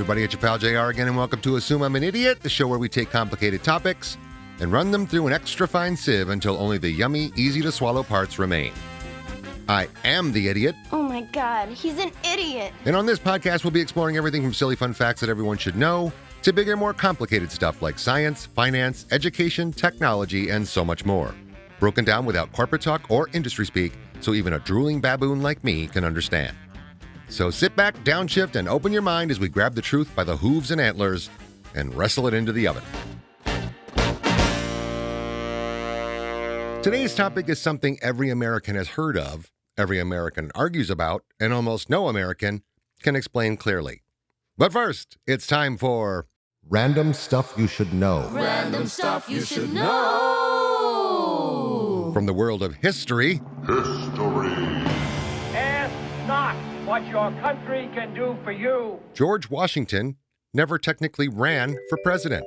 everybody. It's your pal JR again, and welcome to Assume I'm an Idiot, the show where we take complicated topics and run them through an extra fine sieve until only the yummy, easy-to-swallow parts remain. I am the idiot. Oh my God, he's an idiot. And on this podcast, we'll be exploring everything from silly fun facts that everyone should know to bigger, more complicated stuff like science, finance, education, technology, and so much more. Broken down without corporate talk or industry speak, so even a drooling baboon like me can understand. So sit back, downshift, and open your mind as we grab the truth by the hooves and antlers and wrestle it into the oven. Today's topic is something every American has heard of, every American argues about, and almost no American can explain clearly. But first, it's time for Random Stuff You Should Know. Random Stuff You Should Know. From the world of history. Ask not what your country can do for you. George Washington never technically ran for president.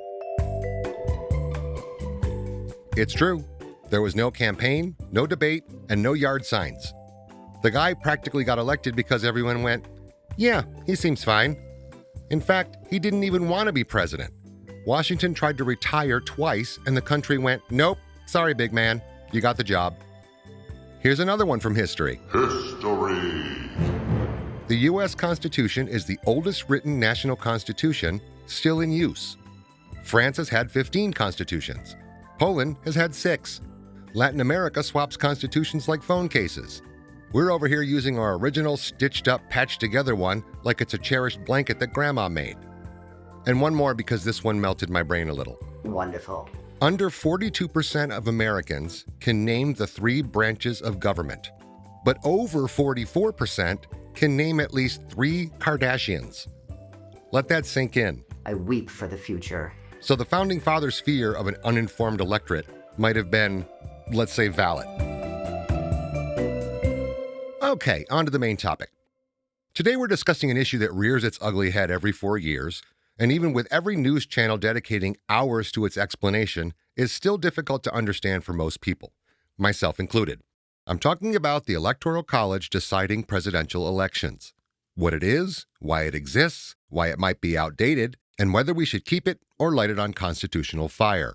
It's true. There was no campaign, no debate, and no yard signs. The guy practically got elected because everyone went, yeah, he seems fine. In fact, he didn't even want to be president. Washington tried to retire twice, and the country went, nope, sorry, big man, you got the job. Here's another one from history. The U.S. Constitution is the oldest written national constitution still in use. France has had 15 constitutions. Poland has had 6. Latin America swaps constitutions like phone cases. We're over here using our original stitched-up, patched-together one like it's a cherished blanket that Grandma made. And one more because this one melted my brain a little. Wonderful. Under 42% of Americans can name the 3 branches of government, but over 44% can name at least 3 Kardashians. Let that sink in. I weep for the future. So the Founding Fathers' fear of an uninformed electorate might have been, let's say, valid. Okay, on to the main topic. Today we're discussing an issue that rears its ugly head every 4 years, and even with every news channel dedicating hours to its explanation, is still difficult to understand for most people, myself included. I'm talking about the Electoral College deciding presidential elections. What it is, why it exists, why it might be outdated, and whether we should keep it or light it on constitutional fire.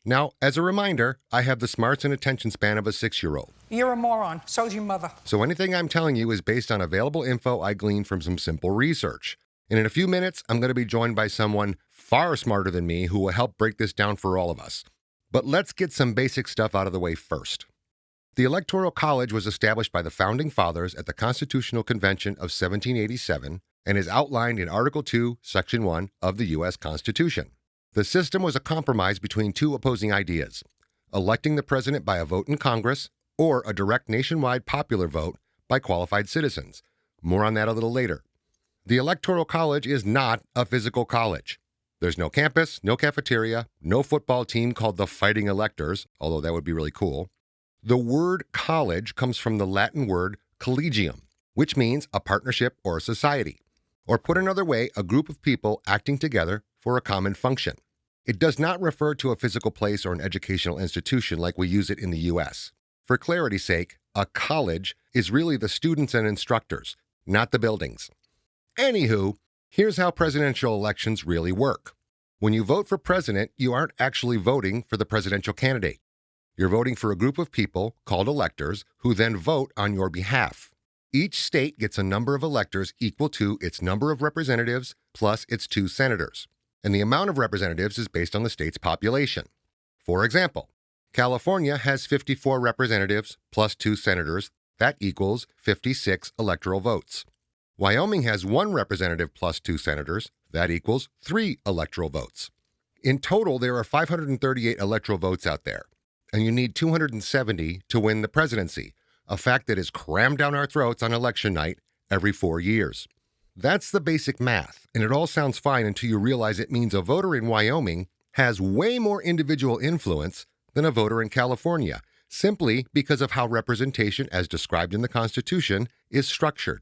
Now, as a reminder, I have the smarts and attention span of a 6-year-old. You're a moron. So's your mother. So anything I'm telling you is based on available info I gleaned from some simple research. And in a few minutes, I'm going to be joined by someone far smarter than me who will help break this down for all of us. But let's get some basic stuff out of the way first. The Electoral College was established by the Founding Fathers at the Constitutional Convention of 1787 and is outlined in Article 2, Section 1 of the U.S. Constitution. The system was a compromise between 2 opposing ideas, electing the president by a vote in Congress or a direct nationwide popular vote by qualified citizens. More on that a little later. The Electoral College is not a physical college. There's no campus, no cafeteria, no football team called the Fighting Electors, although that would be really cool. The word college comes from the Latin word collegium, which means a partnership or a society. Or put another way, a group of people acting together for a common function. It does not refer to a physical place or an educational institution like we use it in the U.S. For clarity's sake, a college is really the students and instructors, not the buildings. Anywho, here's how presidential elections really work. When you vote for president, you aren't actually voting for the presidential candidate. You're voting for a group of people, called electors, who then vote on your behalf. Each state gets a number of electors equal to its number of representatives plus its 2 senators. And the amount of representatives is based on the state's population. For example, California has 54 representatives plus 2 senators. That equals 56 electoral votes. Wyoming has 1 representative plus 2 senators. That equals 3 electoral votes. In total, there are 538 electoral votes out there, and you need 270 to win the presidency, a fact that is crammed down our throats on election night every 4 years. That's the basic math, and it all sounds fine until you realize it means a voter in Wyoming has way more individual influence than a voter in California, simply because of how representation, as described in the Constitution, is structured.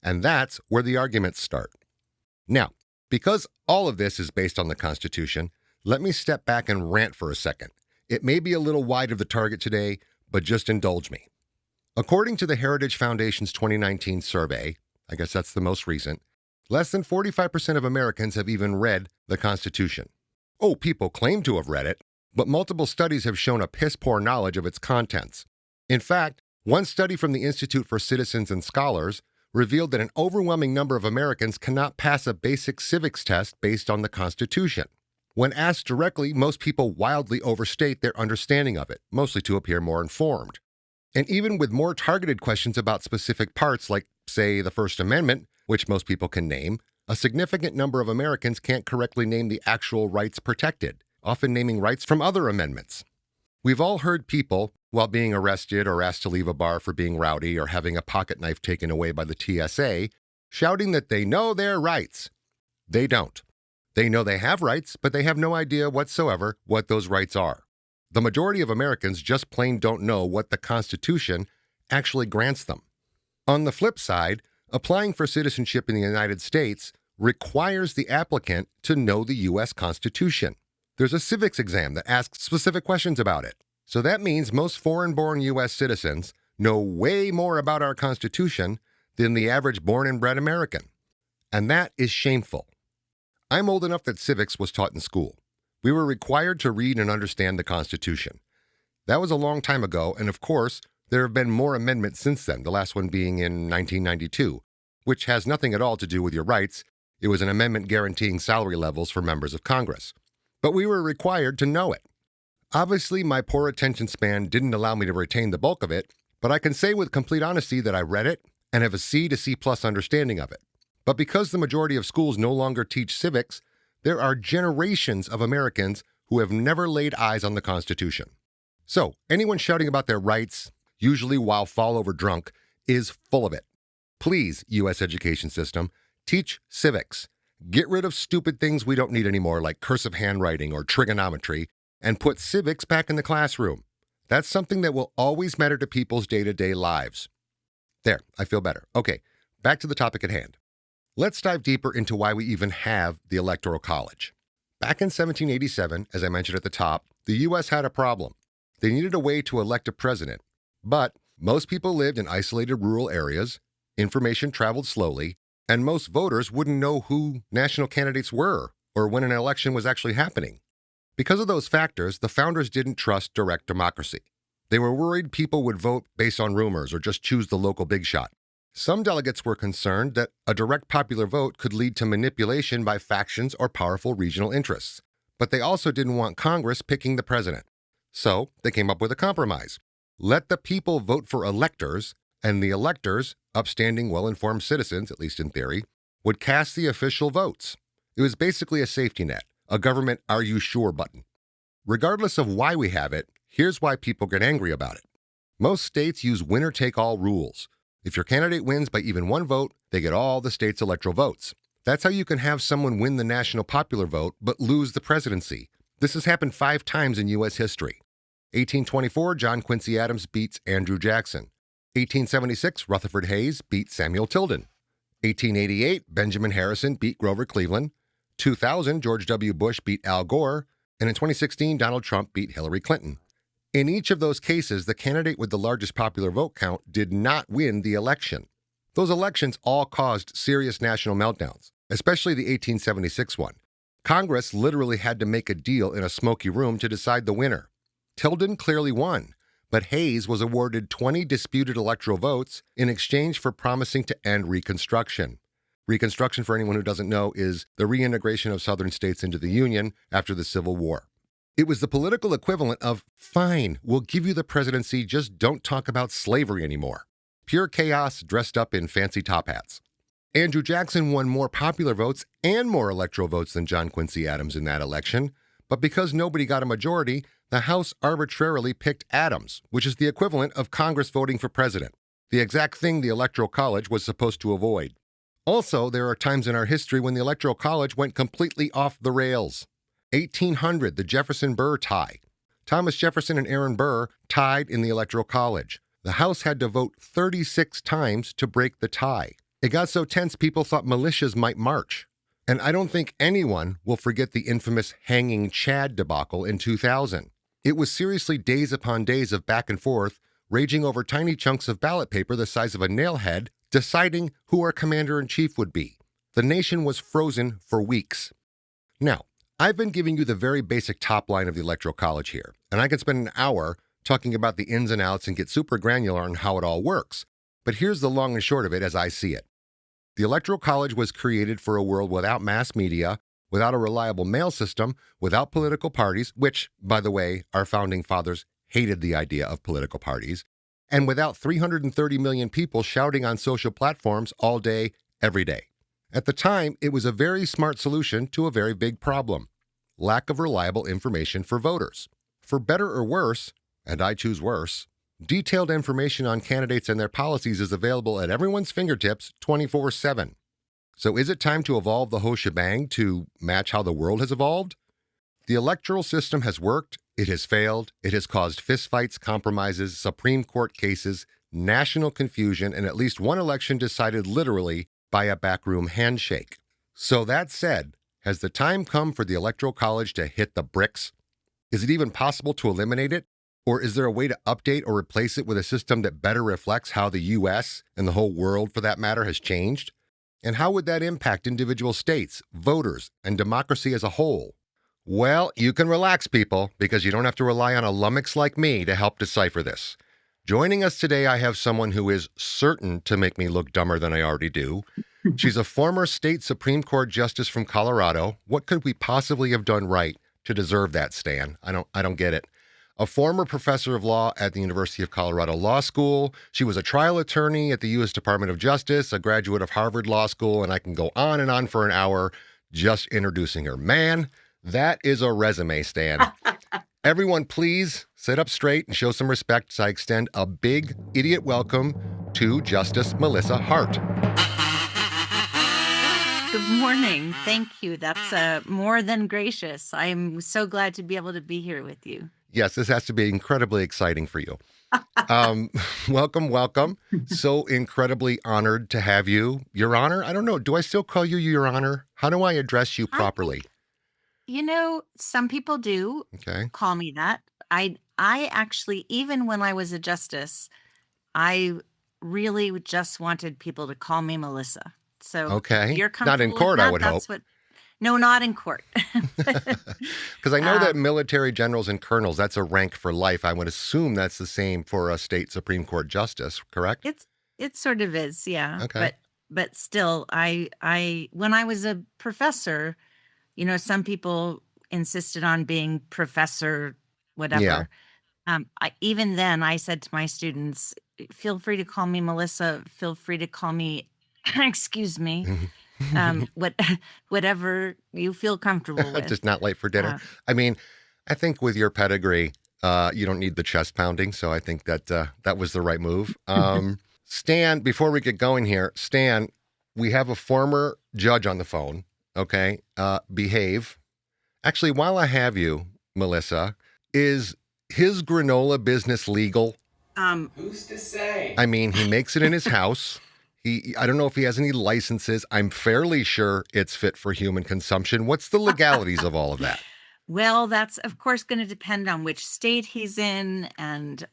And that's where the arguments start. Now, because all of this is based on the Constitution, let me step back and rant for a second. It may be a little wide of the target today, but just indulge me. According to the Heritage Foundation's 2019 survey, I guess that's the most recent, Less than 45% of Americans have even read the Constitution. Oh, people claim to have read it, but multiple studies have shown a piss-poor knowledge of its contents. In fact, one study from the Institute for Citizens and Scholars revealed that an overwhelming number of Americans cannot pass a basic civics test based on the Constitution. When asked directly, most people wildly overstate their understanding of it, mostly to appear more informed. And even with more targeted questions about specific parts, like, say, the First Amendment, which most people can name, a significant number of Americans can't correctly name the actual rights protected, often naming rights from other amendments. We've all heard people, while being arrested or asked to leave a bar for being rowdy or having a pocket knife taken away by the TSA, shouting that they know their rights. They don't. They know they have rights, but they have no idea whatsoever what those rights are. The majority of Americans just plain don't know what the Constitution actually grants them. On the flip side, applying for citizenship in the United States requires the applicant to know the U.S. Constitution. There's a civics exam that asks specific questions about it. So that means most foreign-born U.S. citizens know way more about our Constitution than the average born and bred American. And that is shameful. I'm old enough that civics was taught in school. We were required to read and understand the Constitution. That was a long time ago, and of course, there have been more amendments since then, the last one being in 1992, which has nothing at all to do with your rights. It was an amendment guaranteeing salary levels for members of Congress. But we were required to know it. Obviously, my poor attention span didn't allow me to retain the bulk of it, but I can say with complete honesty that I read it and have a C to C+ understanding of it. But because the majority of schools no longer teach civics, there are generations of Americans who have never laid eyes on the Constitution. So, anyone shouting about their rights, usually while fall over drunk, is full of it. Please, U.S. education system, teach civics. Get rid of stupid things we don't need anymore, like cursive handwriting or trigonometry, and put civics back in the classroom. That's something that will always matter to people's day-to-day lives. There, I feel better. Okay, back to the topic at hand. Let's dive deeper into why we even have the Electoral College. Back in 1787, as I mentioned at the top, the U.S. had a problem. They needed a way to elect a president. But most people lived in isolated rural areas, information traveled slowly, and most voters wouldn't know who national candidates were or when an election was actually happening. Because of those factors, the founders didn't trust direct democracy. They were worried people would vote based on rumors or just choose the local big shot. Some delegates were concerned that a direct popular vote could lead to manipulation by factions or powerful regional interests. But they also didn't want Congress picking the president. So they came up with a compromise. Let the people vote for electors, and the electors, upstanding, well-informed citizens, at least in theory, would cast the official votes. It was basically a safety net, a government "are you sure" button. Regardless of why we have it, here's why people get angry about it. Most states use winner-take-all rules. If your candidate wins by even one vote, they get all the state's electoral votes. That's how you can have someone win the national popular vote but lose the presidency. This has happened 5 times in U.S. history. 1824, John Quincy Adams beats Andrew Jackson. 1876, Rutherford Hayes beat Samuel Tilden. 1888, Benjamin Harrison beat Grover Cleveland. 2000, George W. Bush beat Al Gore. And in 2016, Donald Trump beat Hillary Clinton. In each of those cases, the candidate with the largest popular vote count did not win the election. Those elections all caused serious national meltdowns, especially the 1876 one. Congress literally had to make a deal in a smoky room to decide the winner. Tilden clearly won, but Hayes was awarded 20 disputed electoral votes in exchange for promising to end Reconstruction. Reconstruction, for anyone who doesn't know, is the reintegration of Southern states into the Union after the Civil War. It was the political equivalent of, fine, we'll give you the presidency, just don't talk about slavery anymore. Pure chaos dressed up in fancy top hats. Andrew Jackson won more popular votes and more electoral votes than John Quincy Adams in that election, but because nobody got a majority, the House arbitrarily picked Adams, which is the equivalent of Congress voting for president, the exact thing the Electoral College was supposed to avoid. Also, there are times in our history when the Electoral College went completely off the rails. 1800, the Jefferson-Burr tie. Thomas Jefferson and Aaron Burr tied in the Electoral College. The House had to vote 36 times to break the tie. It got so tense people thought militias might march. And I don't think anyone will forget the infamous hanging Chad debacle in 2000. It was seriously days upon days of back and forth, raging over tiny chunks of ballot paper the size of a nail head, deciding who our commander-in-chief would be. The nation was frozen for weeks. Now, I've been giving you the very basic top line of the Electoral College here, and I could spend an hour talking about the ins and outs and get super granular on how it all works. But here's the long and short of it as I see it. The Electoral College was created for a world without mass media, without a reliable mail system, without political parties, which, by the way, our founding fathers hated the idea of political parties, and without 330 million people shouting on social platforms all day, every day. At the time, it was a very smart solution to a very big problem: lack of reliable information for voters. For better or worse, and I choose worse, detailed information on candidates and their policies is available at everyone's fingertips 24/7. So is it time to evolve the whole shebang to match how the world has evolved? The electoral system has worked, it has failed, it has caused fistfights, compromises, Supreme Court cases, national confusion, and at least one election decided literally by a backroom handshake. So that said, has the time come for the Electoral College to hit the bricks? Is it even possible to eliminate it? Or is there a way to update or replace it with a system that better reflects how the U.S., and the whole world for that matter, has changed? And how would that impact individual states, voters, and democracy as a whole? Well, you can relax, people, because you don't have to rely on a lummox like me to help decipher this. Joining us today, I have someone who is certain to make me look dumber than I already do. She's a former state Supreme Court justice from Colorado. What could we possibly have done right to deserve that, Stan? I don't get it. A former professor of law at the University of Colorado Law School. She was a trial attorney at the U.S. Department of Justice, a graduate of Harvard Law School, and I can go on and on for an hour just introducing her. Man, that is a resume, Stan. Everyone, please sit up straight and show some respect as I extend a big idiot welcome to Justice Melissa Hart. Good morning. Thank you. That's more than gracious. I'm so glad to be able to be here with you. Yes, this has to be incredibly exciting for you. Welcome. So incredibly honored to have you. Your Honor? I don't know. Do I still call you Your Honor? How do I address you properly? Some people do call me that. I actually, even when I was a justice, I really just wanted people to call me Melissa. So you're comfortable not in court, with that? I would hope. No, not in court. Because I know that military generals and colonels, that's a rank for life. I would assume that's the same for a state Supreme Court justice, correct? It sort of is, yeah. Okay. But still, I when I was a professor, some people insisted on being professor, whatever. Yeah. Even then, I said to my students, feel free to call me Melissa. Feel free to call me, excuse me, whatever you feel comfortable with. Just not late for dinner. I think with your pedigree, you don't need the chest pounding. So I think that that was the right move. Stan, before we get going here, Stan, we have a former judge on the phone. Okay. Behave. Actually, while I have you, Melissa, is his granola business legal? Who's to say? I mean, he makes it in his house. I don't know if he has any licenses. I'm fairly sure it's fit for human consumption. What's the legalities of all of that? Well, that's, of course, going to depend on which state he's in and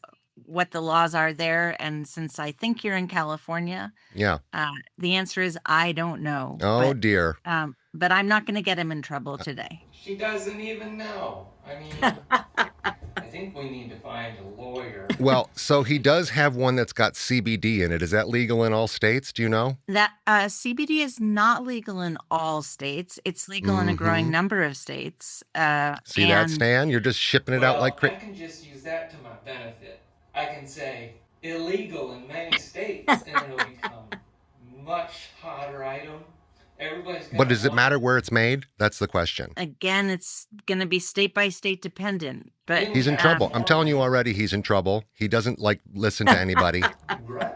what the laws are there. And since I think you're in California, the answer is I don't know. Oh, dear. But I'm not going to get him in trouble today. She doesn't even know. I think we need to find a lawyer. Well, so he does have one that's got CBD in it. Is that legal in all states? Do you know? That CBD is not legal in all states. It's legal in a growing number of states. See that, Stan? You're just shipping it out like crazy. I can just use that to my benefit. I can say illegal in many states, and it'll become much hotter item. But does it matter where it's made? That's the question. Again, it's going to be state by state dependent. But he's in trouble. I'm telling you already, he's in trouble. He doesn't listen to anybody.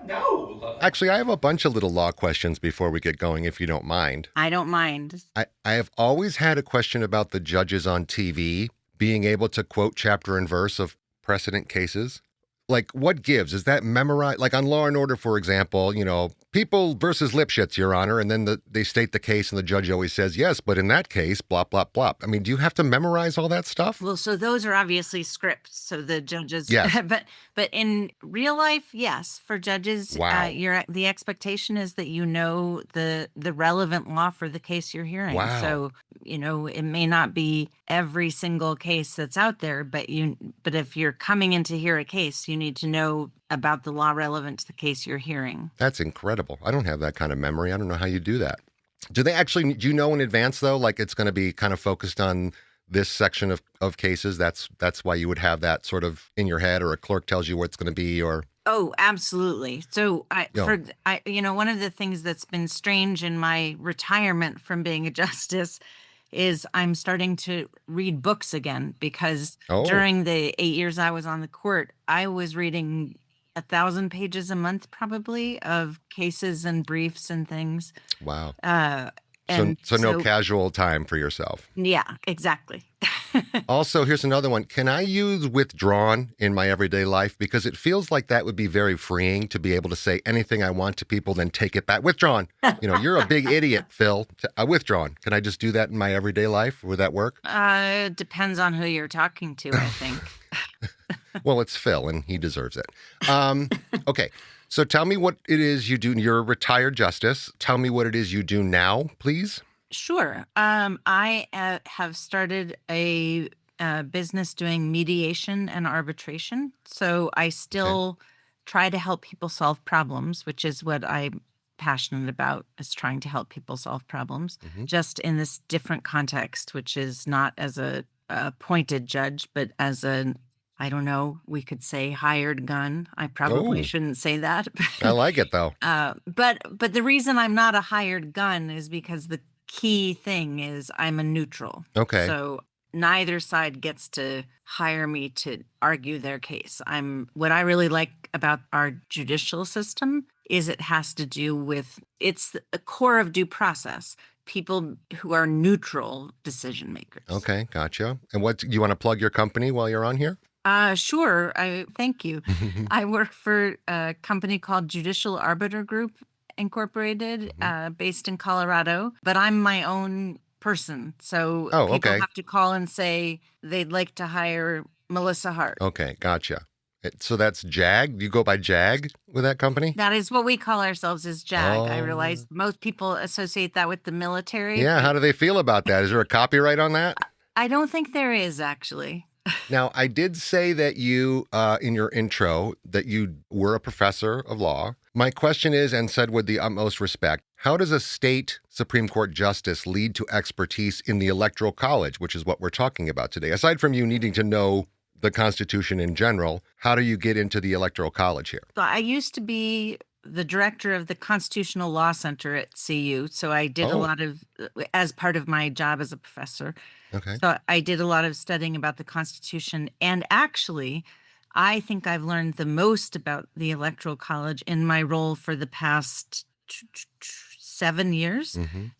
No. Actually, I have a bunch of little law questions before we get going, if you don't mind. I don't mind. I have always had a question about the judges on TV being able to quote chapter and verse of precedent cases. Like, what gives? Is that memorized? Like on Law and Order, for example, People versus Lipschitz, Your Honor, and then they state the case, and the judge always says, yes, but in that case, blah, blah, blah. I mean, do you have to memorize all that stuff? Well, so those are obviously scripts. So the judges, Yes. but in real life, yes, for judges, Wow. the expectation is that you know the relevant law for the case you're hearing. Wow. So, it may not be every single case that's out there, but if you're coming in to hear a case, you need to know about the law relevant to the case you're hearing. That's incredible. I don't have that kind of memory. I don't know how you do that. Do you know in advance, though, like it's going to be kind of focused on this section of cases? That's why you would have that sort of in your head, or a clerk tells you what it's going to be, or... Oh, absolutely. So one of the things that's been strange in my retirement from being a justice is I'm starting to read books again, because during the 8 years I was on the court, I was reading 1,000 pages a month probably of cases and briefs and things. Wow. So no casual time for yourself. Yeah, exactly. Also, here's another one. Can I use withdrawn in my everyday life? Because it feels like that would be very freeing to be able to say anything I want to people, then take it back. Withdrawn. You're a big idiot, Phil. Withdrawn. Can I just do that in my everyday life? Would that work? Depends on who you're talking to, I think. Well, it's Phil, and he deserves it. Okay. So tell me what it is you do. You're a retired justice. Tell me what it is you do now, please. Sure. I have started a business doing mediation and arbitration. So I still try to help people solve problems, which is what I'm passionate about, is trying to help people solve problems, just in this different context, which is not as a appointed judge, but as I don't know, we could say hired gun. I probably shouldn't say that. I like it, though. But the reason I'm not a hired gun is because the key thing is I'm a neutral. Okay. So neither side gets to hire me to argue their case. What I really like about our judicial system is it has to do with, it's the core of due process. People who are neutral decision makers. Okay, gotcha. And you want to plug your company while you're on here? Sure. Thank you. I work for a company called Judicial Arbiter Group Incorporated, based in Colorado, but I'm my own person. So people have to call and say they'd like to hire Melissa Hart. Okay, gotcha. So that's JAG? You go by JAG with that company? That is what we call ourselves, is JAG. I realize most people associate that with the military. Yeah, how do they feel about that? Is there a copyright on that? I don't think there is, actually. Now, I did say that you, in your intro, that you were a professor of law. My question is, and said with the utmost respect, how does a state Supreme Court justice lead to expertise in the Electoral College, which is what we're talking about today? Aside from you needing to know the Constitution in general, how do you get into the Electoral College here? So I used to be the director of the Constitutional Law Center at CU. So I did a lot of, as part of my job as a professor. Okay. So I did a lot of studying about the Constitution. And actually, I think I've learned the most about the Electoral College in my role for the past 7 years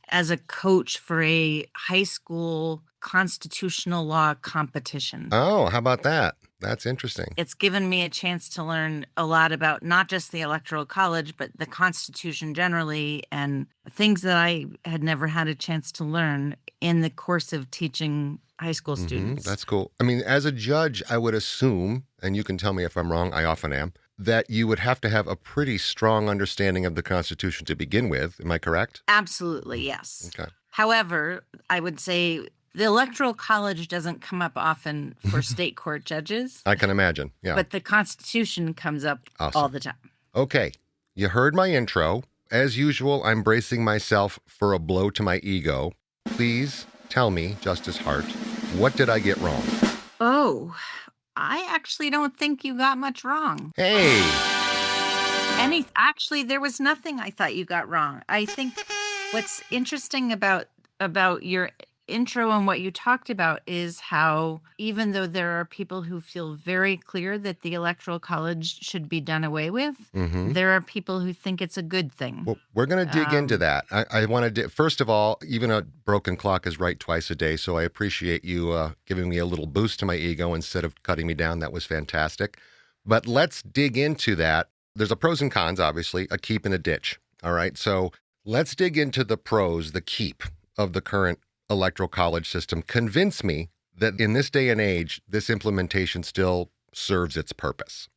as a coach for a high school constitutional law competition. Oh, how about that? That's interesting. It's given me a chance to learn a lot about not just the Electoral College, but the Constitution generally, and things that I had never had a chance to learn in the course of teaching high school students. That's cool. I mean, as a judge, I would assume, and you can tell me if I'm wrong, I often am, that you would have to have a pretty strong understanding of the Constitution to begin with. Am I correct? Absolutely, yes. Okay. However, I would say the Electoral College doesn't come up often for state court judges. I can imagine, yeah. But the Constitution comes up all the time. Okay, you heard my intro. As usual, I'm bracing myself for a blow to my ego. Please tell me, Justice Hart, what did I get wrong? Oh, I actually don't think you got much wrong. Hey! Actually, there was nothing I thought you got wrong. I think what's interesting about your intro and what you talked about is how, even though there are people who feel very clear that the Electoral College should be done away with, there are people who think it's a good thing. Well, we're going to dig into that. I want to, first of all, even a broken clock is right twice a day, so I appreciate you giving me a little boost to my ego instead of cutting me down. That was fantastic. But let's dig into that. There's a pros and cons, obviously, a keep and a ditch. All right. So let's dig into the pros, the keep of the current Electoral College system. Convince me that in this day and age, this implementation still serves its purpose.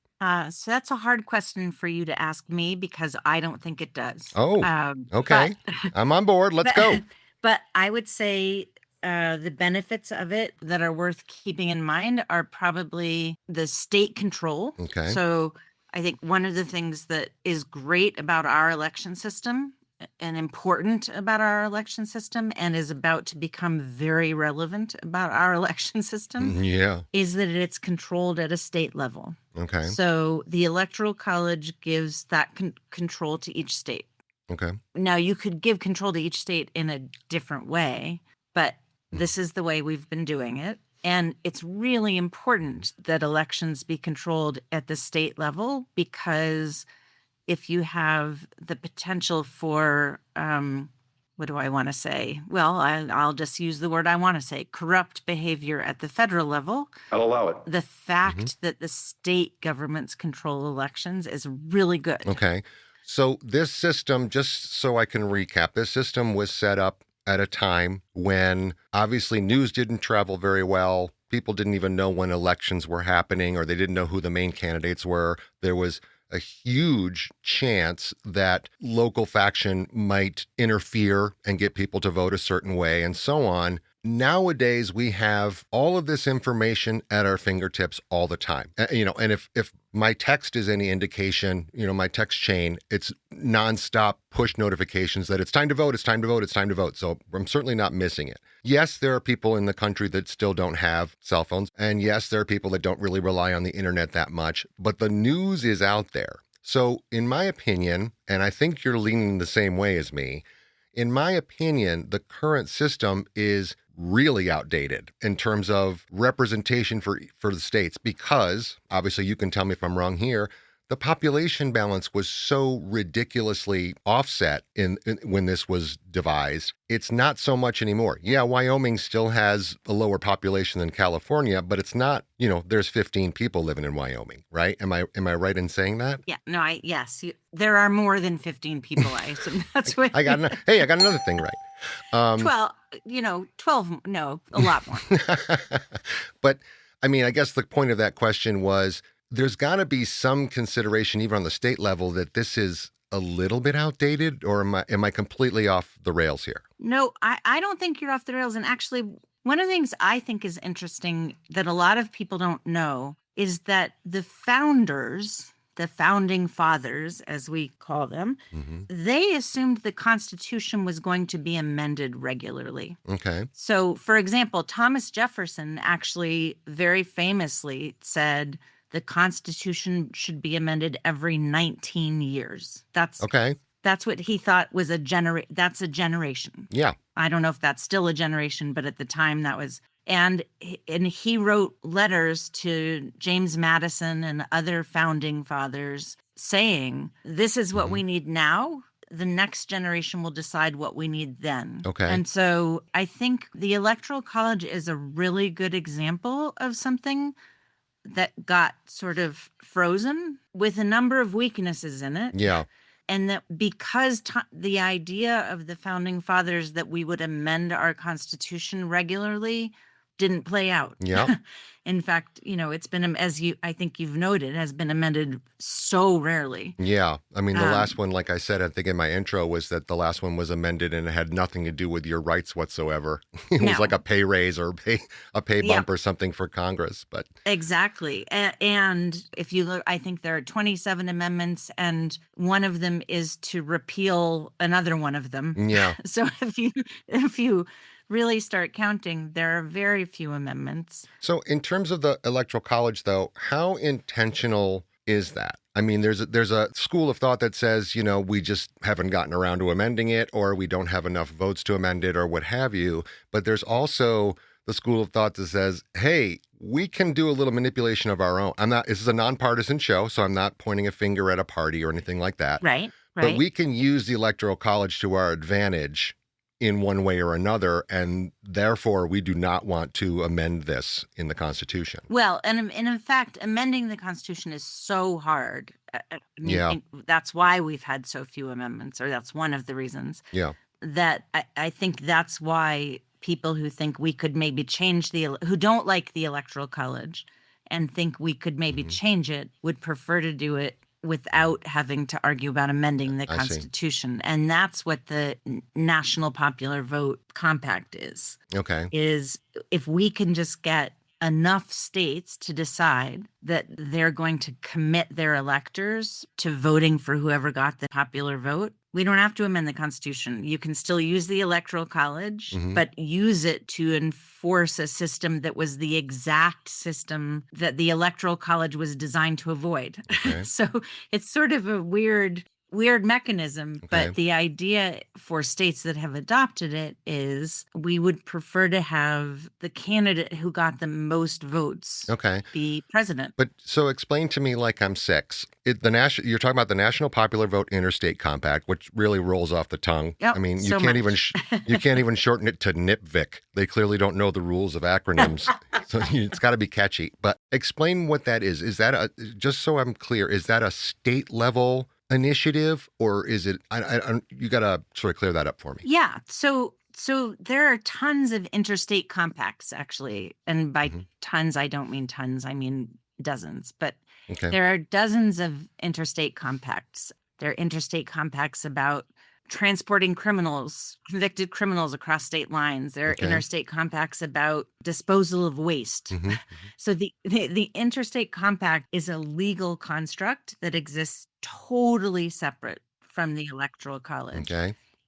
So that's a hard question for you to ask me because I don't think it does. Oh, okay. But I'm on board. Let's go. but I would say the benefits of it that are worth keeping in mind are probably the state control. Okay. So I think one of the things that is great about our election system and important about our election system and is about to become very relevant about our election system Yeah. is that it's controlled at a state level. Okay. So the Electoral College gives that control to each state. Okay. Now, you could give control to each state in a different way, but this is the way we've been doing it. And it's really important that elections be controlled at the state level because if you have the potential for, what do I want to say? Well, I'll just use the word I want to say, corrupt behavior at the federal level. I'll allow it. The fact that the state governments control elections is really good. Okay. So this system, just so I can recap, this system was set up at a time when obviously news didn't travel very well. People didn't even know when elections were happening or they didn't know who the main candidates were. There was a huge chance that local faction might interfere and get people to vote a certain way and so on. Nowadays, we have all of this information at our fingertips all the time. And if my text is any indication, my text chain, it's nonstop push notifications that it's time to vote, it's time to vote, it's time to vote. So I'm certainly not missing it. Yes, there are people in the country that still don't have cell phones. And yes, there are people that don't really rely on the internet that much, but the news is out there. So in my opinion, and I think you're leaning the same way as me, in my opinion, the current system is really outdated in terms of representation for the states because, obviously you can tell me if I'm wrong here, the population balance was so ridiculously offset in when this was devised. It's not so much anymore. Yeah, Wyoming still has a lower population than California, but it's not, there's 15 people living in Wyoming, right? Am I right in saying that? Yeah, no, there are more than 15 people, I assume. That's what I got another thing right. 12, no, a lot more. But I mean, I guess the point of that question was there's got to be some consideration even on the state level that this is a little bit outdated, or am I completely off the rails here? No, I don't think you're off the rails. And actually, one of the things I think is interesting that a lot of people don't know is that the founders, the founding fathers, as we call them, they assumed the Constitution was going to be amended regularly. Okay. So, for example, Thomas Jefferson actually very famously said the Constitution should be amended every 19 years. That's what he thought was that's a generation. Yeah. I don't know if that's still a generation, but at the time that was. And he wrote letters to James Madison and other founding fathers saying, this is what we need now. The next generation will decide what we need then. Okay. And so I think the Electoral College is a really good example of something that got sort of frozen with a number of weaknesses in it. Yeah. And that because the idea of the founding fathers that we would amend our Constitution regularly didn't play out. Yeah. In fact, it's been, I think you've noted, has been amended so rarely. Yeah. I mean, the last one, like I said, I think in my intro, was that the last one was amended and it had nothing to do with your rights whatsoever. It was like a pay raise or a pay bump or something for Congress. But exactly. And if you look, I think there are 27 amendments, and one of them is to repeal another one of them. Yeah. So if you really start counting, there are very few amendments. So in terms of the Electoral College, though, how intentional is that? I mean, there's a school of thought that says, we just haven't gotten around to amending it, or we don't have enough votes to amend it, or what have you. But there's also the school of thought that says, hey, we can do a little manipulation of our own. This is a nonpartisan show, so I'm not pointing a finger at a party or anything like that. Right. But we can use the Electoral College to our advantage in one way or another, and therefore we do not want to amend this in the Constitution. Well, and in fact, amending the Constitution is so hard. I mean, Yeah. that's why we've had so few amendments, or that's one of the reasons. Yeah. That I think that's why people who think we could maybe change who don't like the Electoral College and think we could maybe change it would prefer to do it without having to argue about amending the Constitution. And that's what the National Popular Vote Compact is. Okay. Is if we can just get enough states to decide that they're going to commit their electors to voting for whoever got the popular vote, we don't have to amend the Constitution. You can still use the Electoral College, but use it to enforce a system that was the exact system that the Electoral College was designed to avoid. Okay. So it's sort of a weird mechanism, but the idea for states that have adopted it is we would prefer to have the candidate who got the most votes be president. But so explain to me like I'm six. You're talking about the National Popular Vote Interstate Compact, which really rolls off the tongue. Yep, I mean, you so can't much. you can't even shorten it to NIPVIC. They clearly don't know the rules of acronyms, so it's got to be catchy. But explain what that is. Is that just so I'm clear? Is that a state level initiative, or is it? You got to sort of clear that up for me. Yeah. So there are tons of interstate compacts, actually, and by tons I don't mean tons, I mean dozens. But there are dozens of interstate compacts. There are interstate compacts about transporting convicted criminals across state lines. There are interstate compacts about disposal of waste. So the interstate compact is a legal construct that exists totally separate from the Electoral College.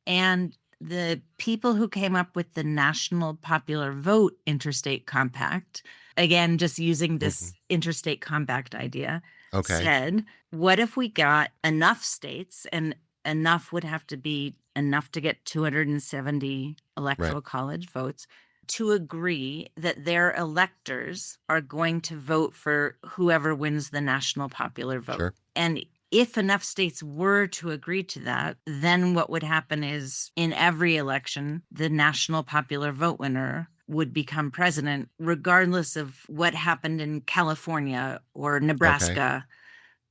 And the people who came up with the National Popular Vote Interstate Compact, again, just using this interstate compact idea, said, what if we got enough states, and enough would have to be enough to get 270 Electoral College votes, to agree that their electors are going to vote for whoever wins the national popular vote. And if enough states were to agree to that, then what would happen is in every election, the national popular vote winner would become president, regardless of what happened in California or Nebraska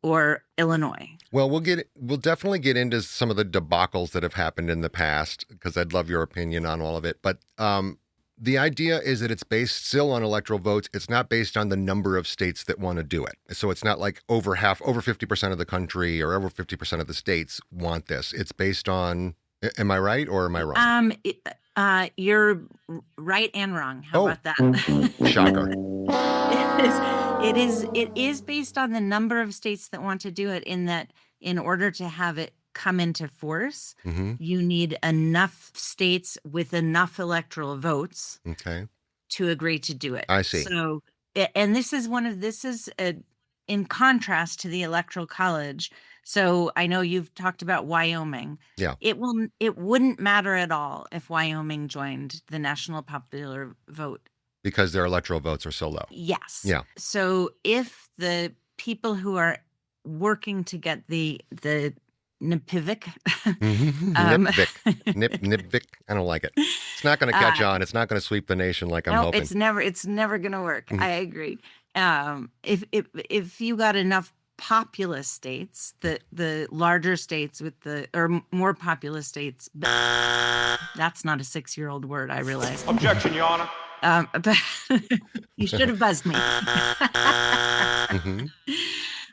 or Illinois. Well, we'll definitely get into some of the debacles that have happened in the past, because I'd love your opinion on all of it. But the idea is that it's based still on electoral votes. It's not based on the number of states that want to do it. So it's not like over 50% of the country or over 50% of the states want this. It's based on, am I right or am I wrong? You're right and wrong. How about that? Shocker. It is based on the number of states that want to do it, in that in order to have it come into force, you need enough states with enough electoral votes to agree to do it. I see. So, and this is in contrast to the Electoral College. So I know you've talked about Wyoming. Yeah. It wouldn't matter at all if Wyoming joined the National Popular Vote. Because their electoral votes are so low. Yes. Yeah. So if the people who are working to get the NIPVIC, NIPVIC. I don't like it. It's not going to catch on. It's not going to sweep the nation like I'm hoping. It's never going to work. I agree. If you got enough populous states, the larger states or more populous states, that's not a 6-year-old word, I realize. Objection, Your Honor. But you should have buzzed me.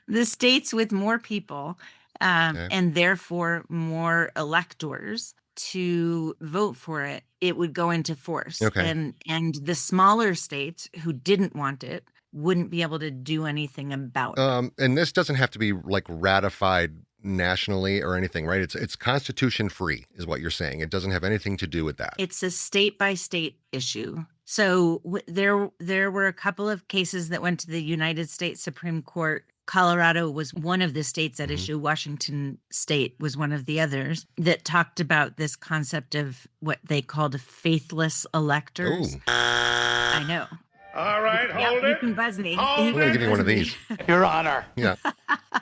The states with more people and therefore more electors to vote for it, it would go into force. And the smaller states who didn't want it wouldn't be able to do anything about it. And this doesn't have to be like ratified nationally or anything, right? It's constitution free is what you're saying. It doesn't have anything to do with that. It's a state by state issue. So there were a couple of cases that went to the United States Supreme Court. Colorado was one of the states at issue. Washington State was one of the others that talked about this concept of what they called faithless electors. I know. All right, hold it. You can buzz me. I'm going to give you one of these. Your Honor. Yeah.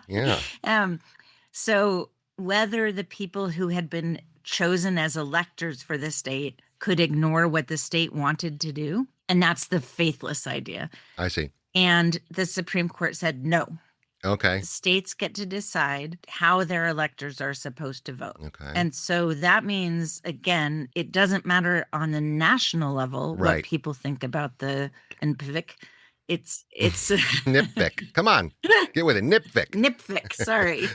Yeah. So whether the people who had been chosen as electors for the state could ignore what the state wanted to do. And that's the faithless idea. I see. And the Supreme Court said no. Okay. States get to decide how their electors are supposed to vote. Okay. And so that means, again, it doesn't matter on the national level Right. what people think about the NPVIC. It's NPVIC. Come on. Get with it. NPVIC. NPVIC, sorry.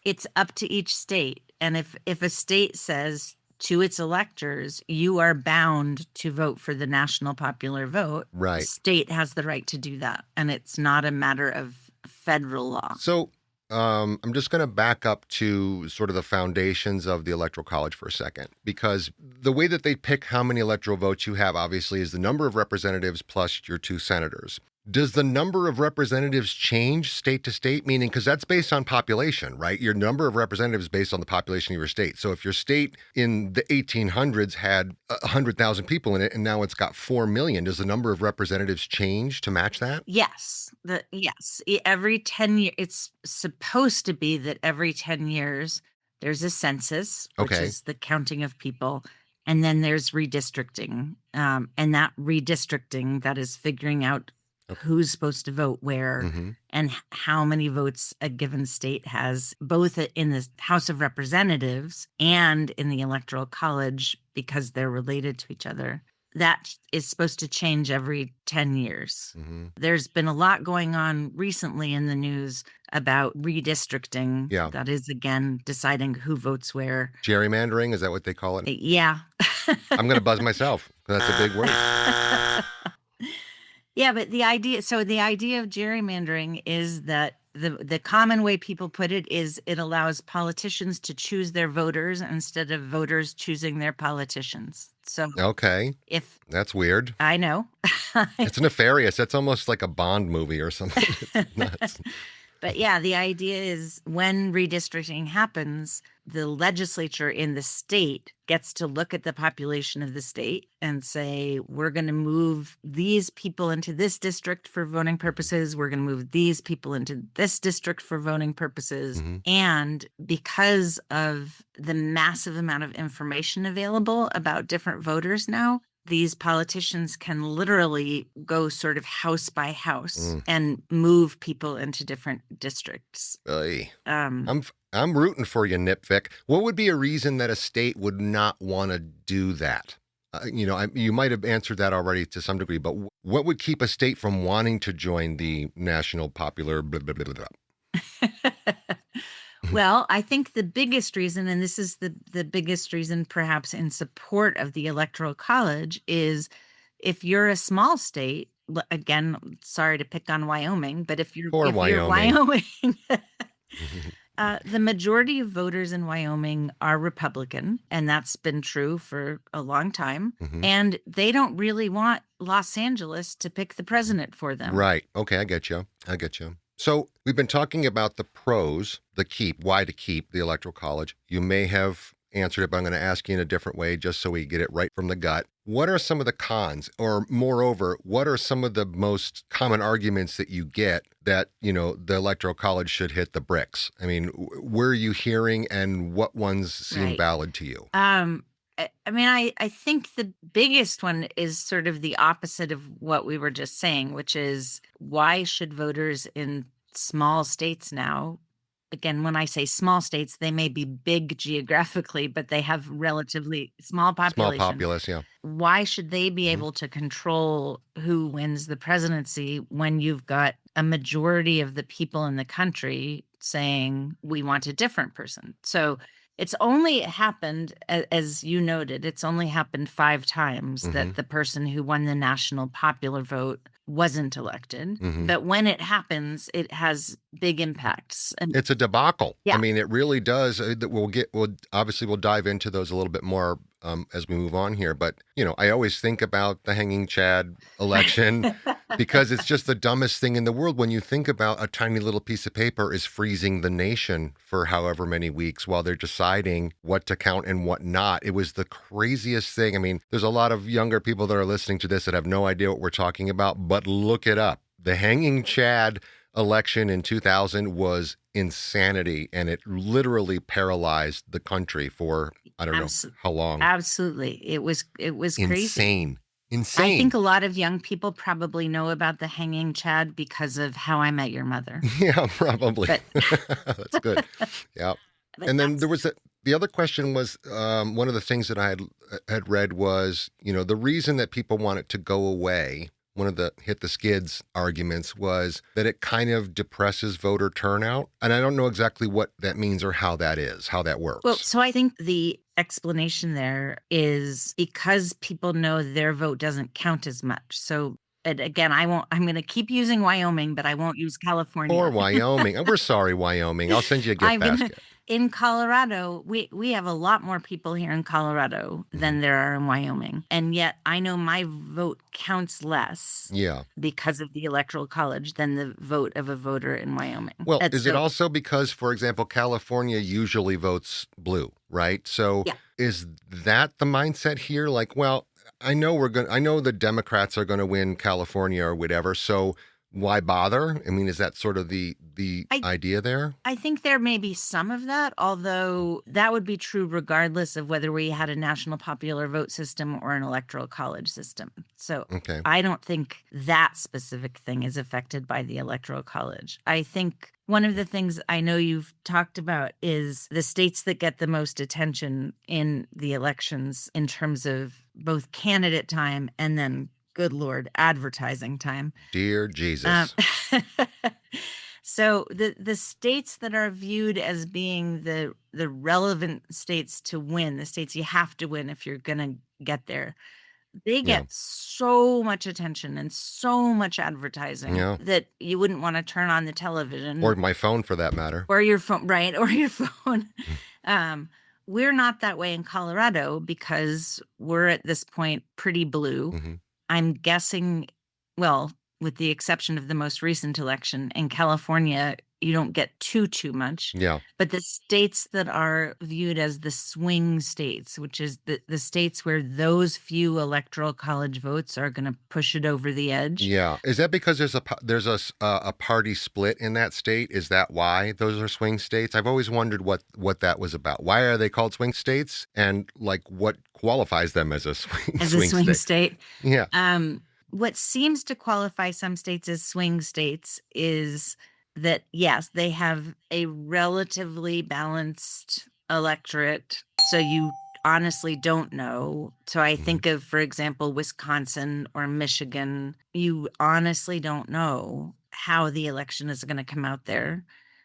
It's up to each state. And if a state says to its electors, you are bound to vote for the national popular vote, Right. the state has the right to do that. And it's not a matter of federal law. So I'm just going to back up to sort of the foundations of the Electoral College for a second, because the way that they pick how many electoral votes you have, obviously, is the number of representatives plus your 2 senators. Does the number of representatives change state to state? Meaning, because that's based on population, right? Your number of representatives is based on the population of your state. So if your state in the 1800s had 100,000 people in it and now it's got 4 million, does the number of representatives change to match that? Yes. Every 10 years, it's supposed to be that every 10 years there's a census, which Okay. is the counting of people. And then there's redistricting. And that redistricting, that is figuring out who's supposed to vote where Mm-hmm. and how many votes a given state has, both in the House of Representatives and in the Electoral College, because they're related to each other. That is supposed to change every 10 years. Mm-hmm. There's been a lot going on recently in the news about redistricting. Yeah. That is, again, deciding who votes where. Gerrymandering, is that what they call it? Yeah. I'm going to buzz myself. That's a big word. Yeah, but the idea of gerrymandering is that the common way people put it is it allows politicians to choose their voters instead of voters choosing their politicians. So Okay. That's weird. I know. It's nefarious. That's almost like a Bond movie or something. It's nuts. But yeah, the idea is when redistricting happens, the legislature in the state gets to look at the population of the state and say, we're going to move these people into this district for voting purposes. We're going to move these people into this district for voting purposes. Mm-hmm. And because of the massive amount of information available about different voters now, these politicians can literally go sort of house by house and move people into different districts. Oy. I'm rooting for you, NPVIC. What would be a reason that a state would not want to do that? You might have answered that already to some degree, but what would keep a state from wanting to join the national popular blah, blah, blah, blah, blah? Well, I think the biggest reason, and this is the biggest reason perhaps in support of the Electoral College, is if you're a small state, again, sorry to pick on Wyoming, but if you're Wyoming, the majority of voters in Wyoming are Republican, and that's been true for a long time. Mm-hmm. And they don't really want Los Angeles to pick the president for them. Right. Okay, I get you. So we've been talking about the pros, why to keep the Electoral College. You may have answered it, but I'm going to ask you in a different way just so we get it right from the gut. What are some of the cons? Or moreover, what are some of the most common arguments that you get that, the Electoral College should hit the bricks? I mean, where are you hearing and what ones seem valid to you? I think the biggest one is sort of the opposite of what we were just saying, which is why should voters in small states now, again, when I say small states, they may be big geographically, but they have relatively small population. Small populace, yeah. Why should they be able to control who wins the presidency when you've got a majority of the people in the country saying we want a different person? So it's only happened, as you noted, it's only happened 5 times that the person who won the national popular vote wasn't elected. Mm-hmm. But when it happens, it has big impacts. It's a debacle. Yeah. I mean, it really does. We'll dive into those a little bit more as we move on here. But, I always think about the hanging Chad election because it's just the dumbest thing in the world when you think about a tiny little piece of paper is freezing the nation for however many weeks while they're deciding what to count and what not. It was the craziest thing. I mean, there's a lot of younger people that are listening to this that have no idea what we're talking about, but look it up. The hanging Chad election in 2000 was insanity, and it literally paralyzed the country for I don't know how long. Absolutely. It was crazy. I Insane. think a lot of young people probably know about the hanging Chad because of How I Met Your Mother. Yeah, probably. But That's good. Yeah. but And then there that's was the other question was one of the things that I had read was, the reason that people want it to go away. One of the hit the skids arguments was that it kind of depresses voter turnout. And I don't know exactly what that means or how that works. well, so I think the explanation there is because people know their vote doesn't count as much. So and again, I'm going to keep using Wyoming, but I won't use Or California. Wyoming. We're sorry, Wyoming. I'll send you a gift I'm gonna basket. in Colorado, we have a lot more people here in Colorado than there are in Wyoming. And yet I know my vote counts less Yeah. because of the Electoral College than the vote of a voter in Wyoming. Well, And is it so, also because, for example, California usually votes blue, right? So yeah. is that the mindset here? Like, well, I know the Democrats are going to win California or whatever. So why bother? I mean, is that sort of the I idea there? I think there may be some of that, although that would be true regardless of whether we had a national popular vote system or an electoral college system. So Okay. I don't think that specific thing is affected by the electoral college. I think one of the things I know you've talked about is the states that get the most attention in the elections in terms of both candidate time and then, good Lord, advertising time. Dear Um, Jesus. so the states that are viewed as being the relevant states to win, the states you have to win if you're going to get there, they Yeah. get so much attention and so much advertising Yeah. that you wouldn't want to turn on the Or television my phone for that matter. or your phone, right? Or your phone. Mm. Um, we're not that way in Colorado because we're at this point pretty blue. hmm I'm guessing, well, with the exception of the most recent election in California, you don't get too much. Yeah. But the states that are viewed as the swing states, which is the states where those few electoral college votes are going to push it over the edge. Yeah. Is that because there's a party split in that state? Is that why those are swing states? I've always wondered what that was about. Why are they called swing states? And like what qualifies them as a swing As a swing state? state. Yeah. What seems to qualify some states as swing states is that, yes, they have a relatively balanced electorate. So you honestly don't know. So I Mhm. think of, for example, Wisconsin or Michigan. You honestly don't know how the election is going to come out there,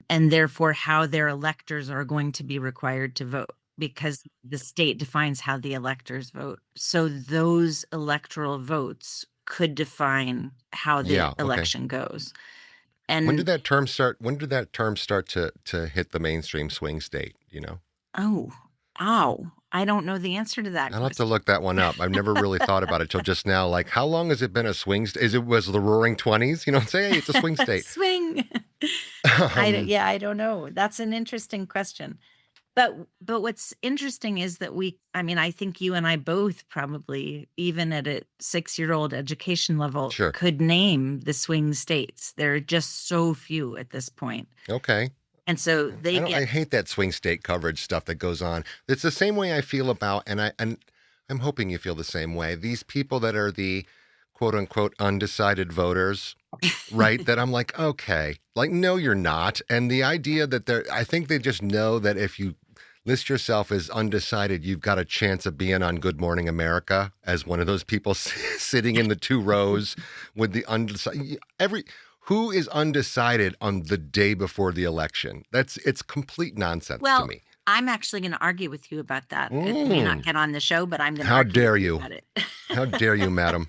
and therefore how their electors are going to be required to vote because the state defines how the electors vote. So those electoral votes could define how the Yeah. Okay. election goes. When did And that term start? When did that term start to hit the mainstream swing state? oh, I don't know the answer to that I'll have to question. look that one up. I've never really thought about it till just now. Like, how long has it been a swing state? Was the Roaring '20s? Say, hey, it's a swing state. Swing. Um, I don't know. That's an interesting question. But what's interesting is that I think you and I both probably, even at a 6-year-old education level, Sure. could name the swing states. There are just so few at this point. Okay. And so they I get, hate that swing state coverage stuff that goes on. It's the same way I feel about, and I'm hoping you feel the same way. These people that are the quote unquote undecided voters, right? That I'm like, okay, like, no, you're not. And the idea that I think they just know that if you list yourself as undecided, you've got a chance of being on Good Morning America as one of those people sitting in the 2 rows with the undecided. Who is undecided on the day before the election? It's complete nonsense to well, me. I'm actually going to argue with you about that. It may not get on the show, but I'm going to How argue dare with you? about it. How dare you, madam?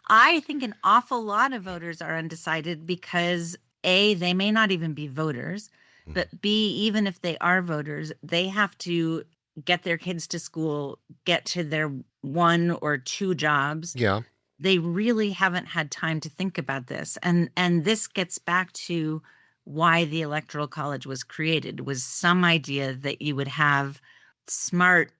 I think an awful lot of voters are undecided because A, they may not even be voters, but B, even if they are voters, they have to get their kids to school, get to their 1 or 2 jobs. Yeah. They really haven't had time to think about this. And this gets back to why the Electoral College was created, was some idea that you would have smart,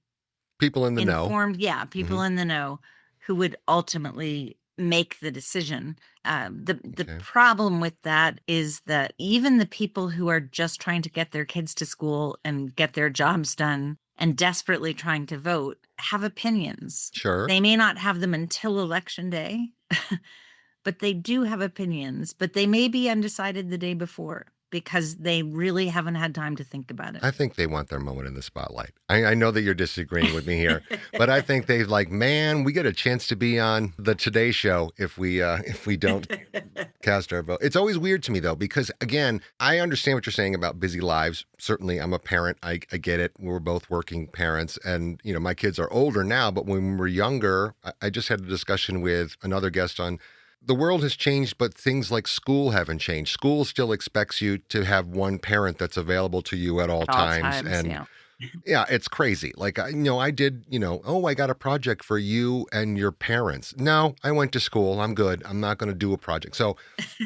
People in the know. informed, people in the know who would ultimately make the decision. The problem with that is that even the people who are just trying to get their kids to school and get their jobs done and desperately trying to vote have opinions. Sure. They may not have them until election day, but they do have opinions, but they may be undecided the day before because they really haven't had time to think about it. I think they want their moment in the spotlight. I know that you're disagreeing with me here, but I think they've like, man, we get a chance to be on the Today Show if we don't cast our vote. It's always weird to me though, because again, I understand what you're saying about busy lives. Certainly, I'm a parent. I get it. We're both working parents, and my kids are older now. But when we were younger, I just had a discussion with another guest on. The world has changed, but things like school haven't changed. School still expects you to have one parent that's available to you at all times. And yeah, it's crazy. Like, I did, I got a project for you and your parents. No, I went to school. I'm good. I'm not going to do a project. So,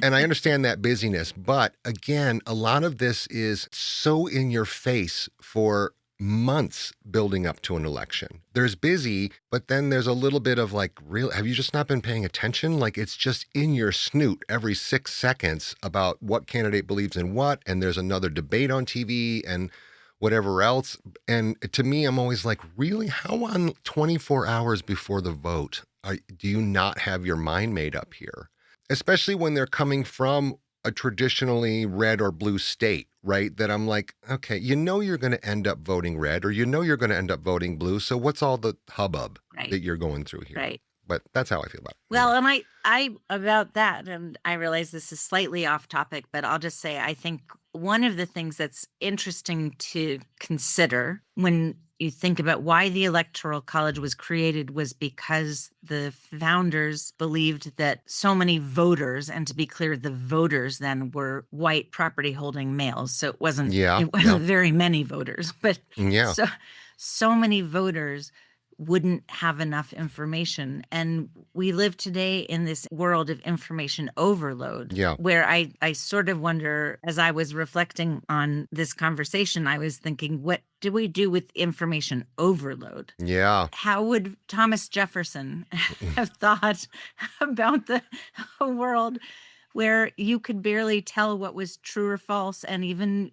and I understand that busyness. But again, a lot of this is so in your face for months building up to an election. There's busy, but then there's a little bit of like, real, have you just not been paying attention? Like it's just in your snoot every 6 seconds about what candidate believes in what, and there's another debate on TV and whatever else. And to me, I'm always like, really? How on 24 hours before the vote do you not have your mind made up here? Especially when they're coming from a traditionally red or blue state, right? That I'm like, okay, you're going to end up voting red or you're going to end up voting blue. So what's all the hubbub that you're going through here? Right. But that's how I feel about it. Well, and I about that, and I realize this is slightly off topic, but I'll just say I think one of the things that's interesting to consider when you think about why the Electoral College was created was because the founders believed that so many voters, and to be clear, the voters then were white property holding males. So it wasn't very many voters, but so many voters wouldn't have enough information. And we live today in this world of information overload, where I sort of wonder, as I was reflecting on this conversation, I was thinking, what do we do with information overload? Yeah. How would Thomas Jefferson have thought about the world where you could barely tell what was true or false? And even,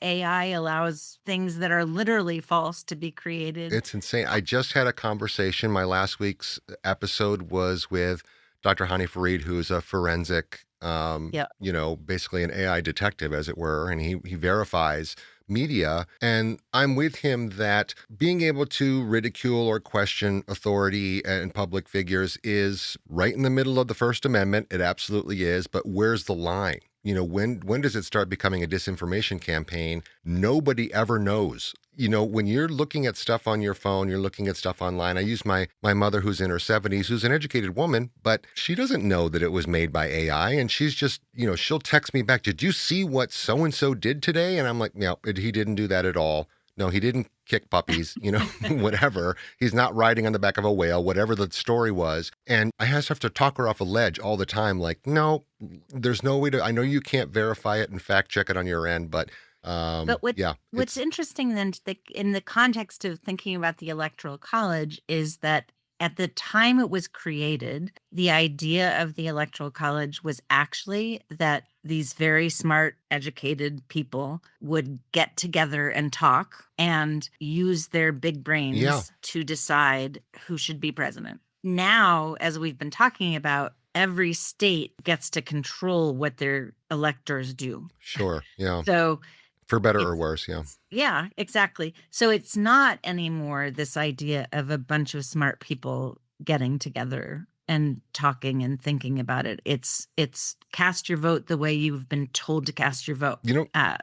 AI allows things that are literally false to be created. It's insane. I just had a conversation. My last week's episode was with Dr. Hani Farid, who's a forensic, basically an AI detective, as it were, and he verifies media. And I'm with him that being able to ridicule or question authority and public figures is right in the middle of the First Amendment. It absolutely is. But where's the line? When does it start becoming a disinformation campaign? Nobody ever knows. When you're looking at stuff on your phone, you're looking at stuff online. I use my mother, who's in her 70s, who's an educated woman, but she doesn't know that it was made by AI. And she's just, she'll text me back, did you see what so-and-so did today? And I'm like, no, he didn't do that at all. No, he didn't kick puppies, whatever. He's not riding on the back of a whale, whatever the story was. And I just have to talk her off a ledge all the time. Like, no, there's no way to, I know you can't verify it and fact check it on your end, but what's interesting then in the context of thinking about the Electoral College is that at the time it was created, the idea of the Electoral College was actually that these very smart, educated people would get together and talk and use their big brains to decide who should be president. Now, as we've been talking about, every state gets to control what their electors do. Sure, yeah. So for better or worse, yeah. Yeah, exactly. So it's not anymore this idea of a bunch of smart people getting together and talking and thinking about it. It's cast your vote the way you've been told to cast your vote.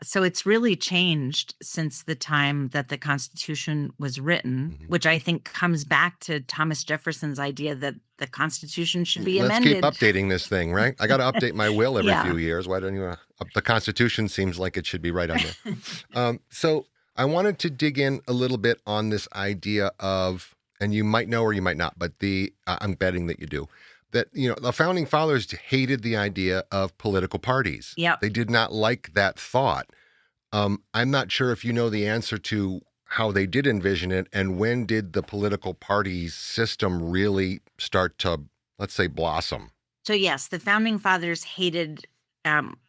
So it's really changed since the time that the Constitution was written, which I think comes back to Thomas Jefferson's idea that the Constitution should be amended. Let's keep updating this thing, right? I got to update my will every few years. Why don't you? The Constitution seems like it should be right on there. So I wanted to dig in a little bit on this idea of, and you might know or you might not, but I'm betting that you do, that, the founding fathers hated the idea of political parties. Yep. They did not like that thought. I'm not sure if you know the answer to how they did envision it, and when did the political party system really start to let's say, blossom? So yes, the founding fathers hated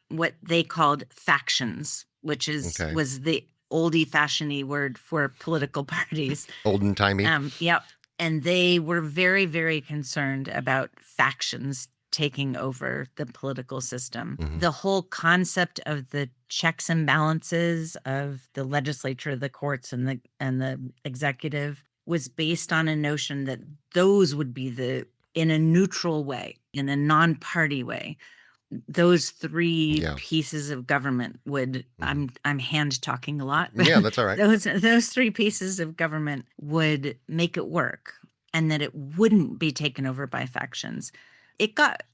what they called factions, which Okay. was the oldie-fashionedy word for political parties. Olden timey. Yep. And they were very, very concerned about factions taking over the political system. Mm-hmm. The whole concept of the checks and balances of the legislature, the courts, and the executive was based on a notion that those would be in a neutral way, in a non-party way, those three pieces of government would I'm hand talking a lot. Yeah, that's all right. Those three pieces of government would make it work, and that it wouldn't be taken over by factions.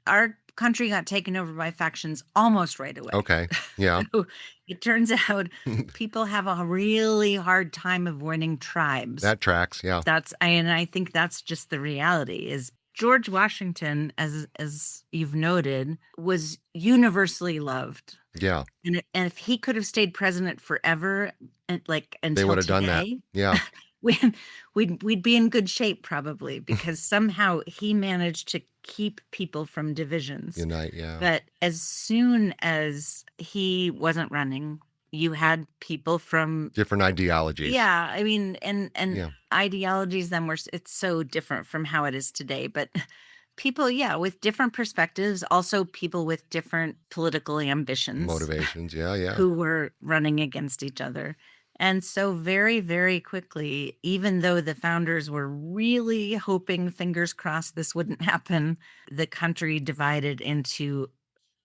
Our country got taken over by factions almost right away. Okay. Yeah. So it turns out people have a really hard time avoiding tribes. That tracks. Yeah. And I think that's just the reality is George Washington, as you've noted, was universally loved. Yeah. And if he could have stayed president forever, and until they would have done that. Yeah. we'd be in good shape probably, because somehow he managed to keep people from divisions. Unite, yeah. But as soon as he wasn't running, you had people from different ideologies. Yeah, I mean, and ideologies then it's so different from how it is today. But people, with different perspectives, also people with different political ambitions, motivations, yeah, who were running against each other. And so very, very quickly, even though the founders were really hoping, fingers crossed, this wouldn't happen, the country divided into,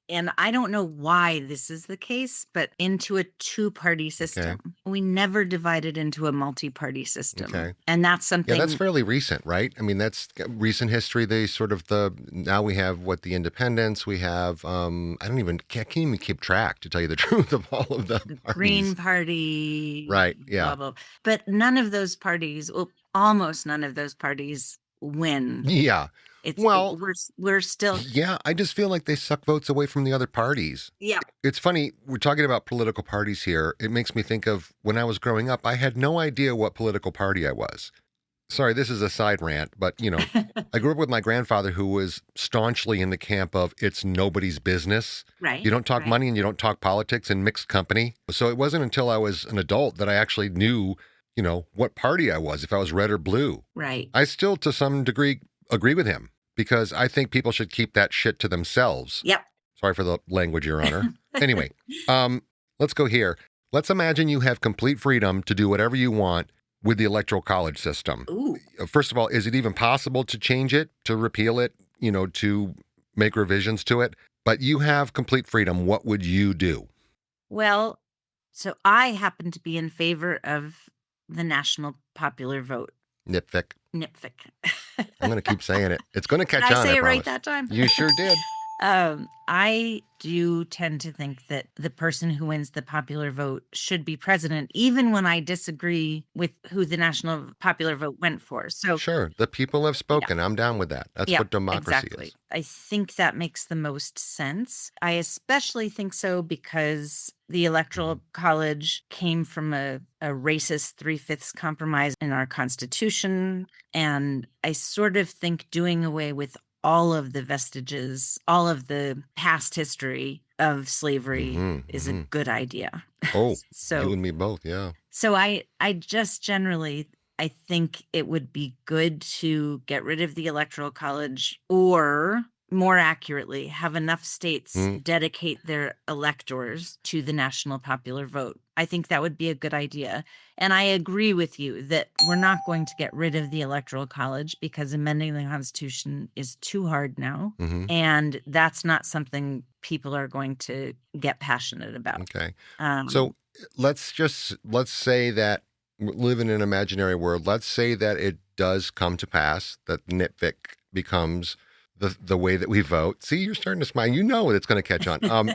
and I don't know why this is the case, but into a two-party system. Okay. We never divided into a multi-party system. Okay. And that's something... Yeah, that's fairly recent, right? I mean, that's recent history. Now we have the independence. We have, can't even keep track, to tell you the truth, of all of the parties. Green Party. Right, yeah. Blah, blah. But none of those parties, almost none of those parties win. Yeah. We're still... Yeah, I just feel like they suck votes away from the other parties. Yeah. It's funny, we're talking about political parties here. It makes me think of when I was growing up, I had no idea what political party I was. Sorry, this is a side rant, but, I grew up with my grandfather, who was staunchly in the camp of it's nobody's business. Right. You don't talk money and you don't talk politics in mixed company. So it wasn't until I was an adult that I actually knew, what party I was, if I was red or blue. Right. I still, to some degree, agree with him, because I think people should keep that shit to themselves. Yep. Sorry for the language, Your Honor. Anyway, let's go here. Let's imagine you have complete freedom to do whatever you want with the Electoral College system. Ooh. First of all, is it even possible to change it, to repeal it, to make revisions to it? But you have complete freedom. What would you do? Well, so I happen to be in favor of the national popular vote. Nitpick. I'm going to keep saying it. It's going to catch on. Did I say it right promise. that time? You sure did. I do tend to think that the person who wins the popular vote should be president, even when I disagree with who the national popular vote went for. So sure, the people have spoken. Yeah. I'm down with that. That's what democracy is. I think that makes the most sense. I especially think so because the Electoral College came from a racist 3/5 compromise in our Constitution. And I sort of think doing away with all of the vestiges, all of the past history of slavery is a good idea. Oh, so you and me both, yeah. So I just generally, I think it would be good to get rid of the Electoral College, or more accurately, have enough states dedicate their electors to the national popular vote. I think that would be a good idea. And I agree with you that we're not going to get rid of the Electoral College because amending the Constitution is too hard now. And that's not something people are going to get passionate about. Okay. So let's say that we live in an imaginary world. Let's say that it does come to pass, that NIPVIC becomes the way that we vote. See, you're starting to smile. You know it's going to catch on.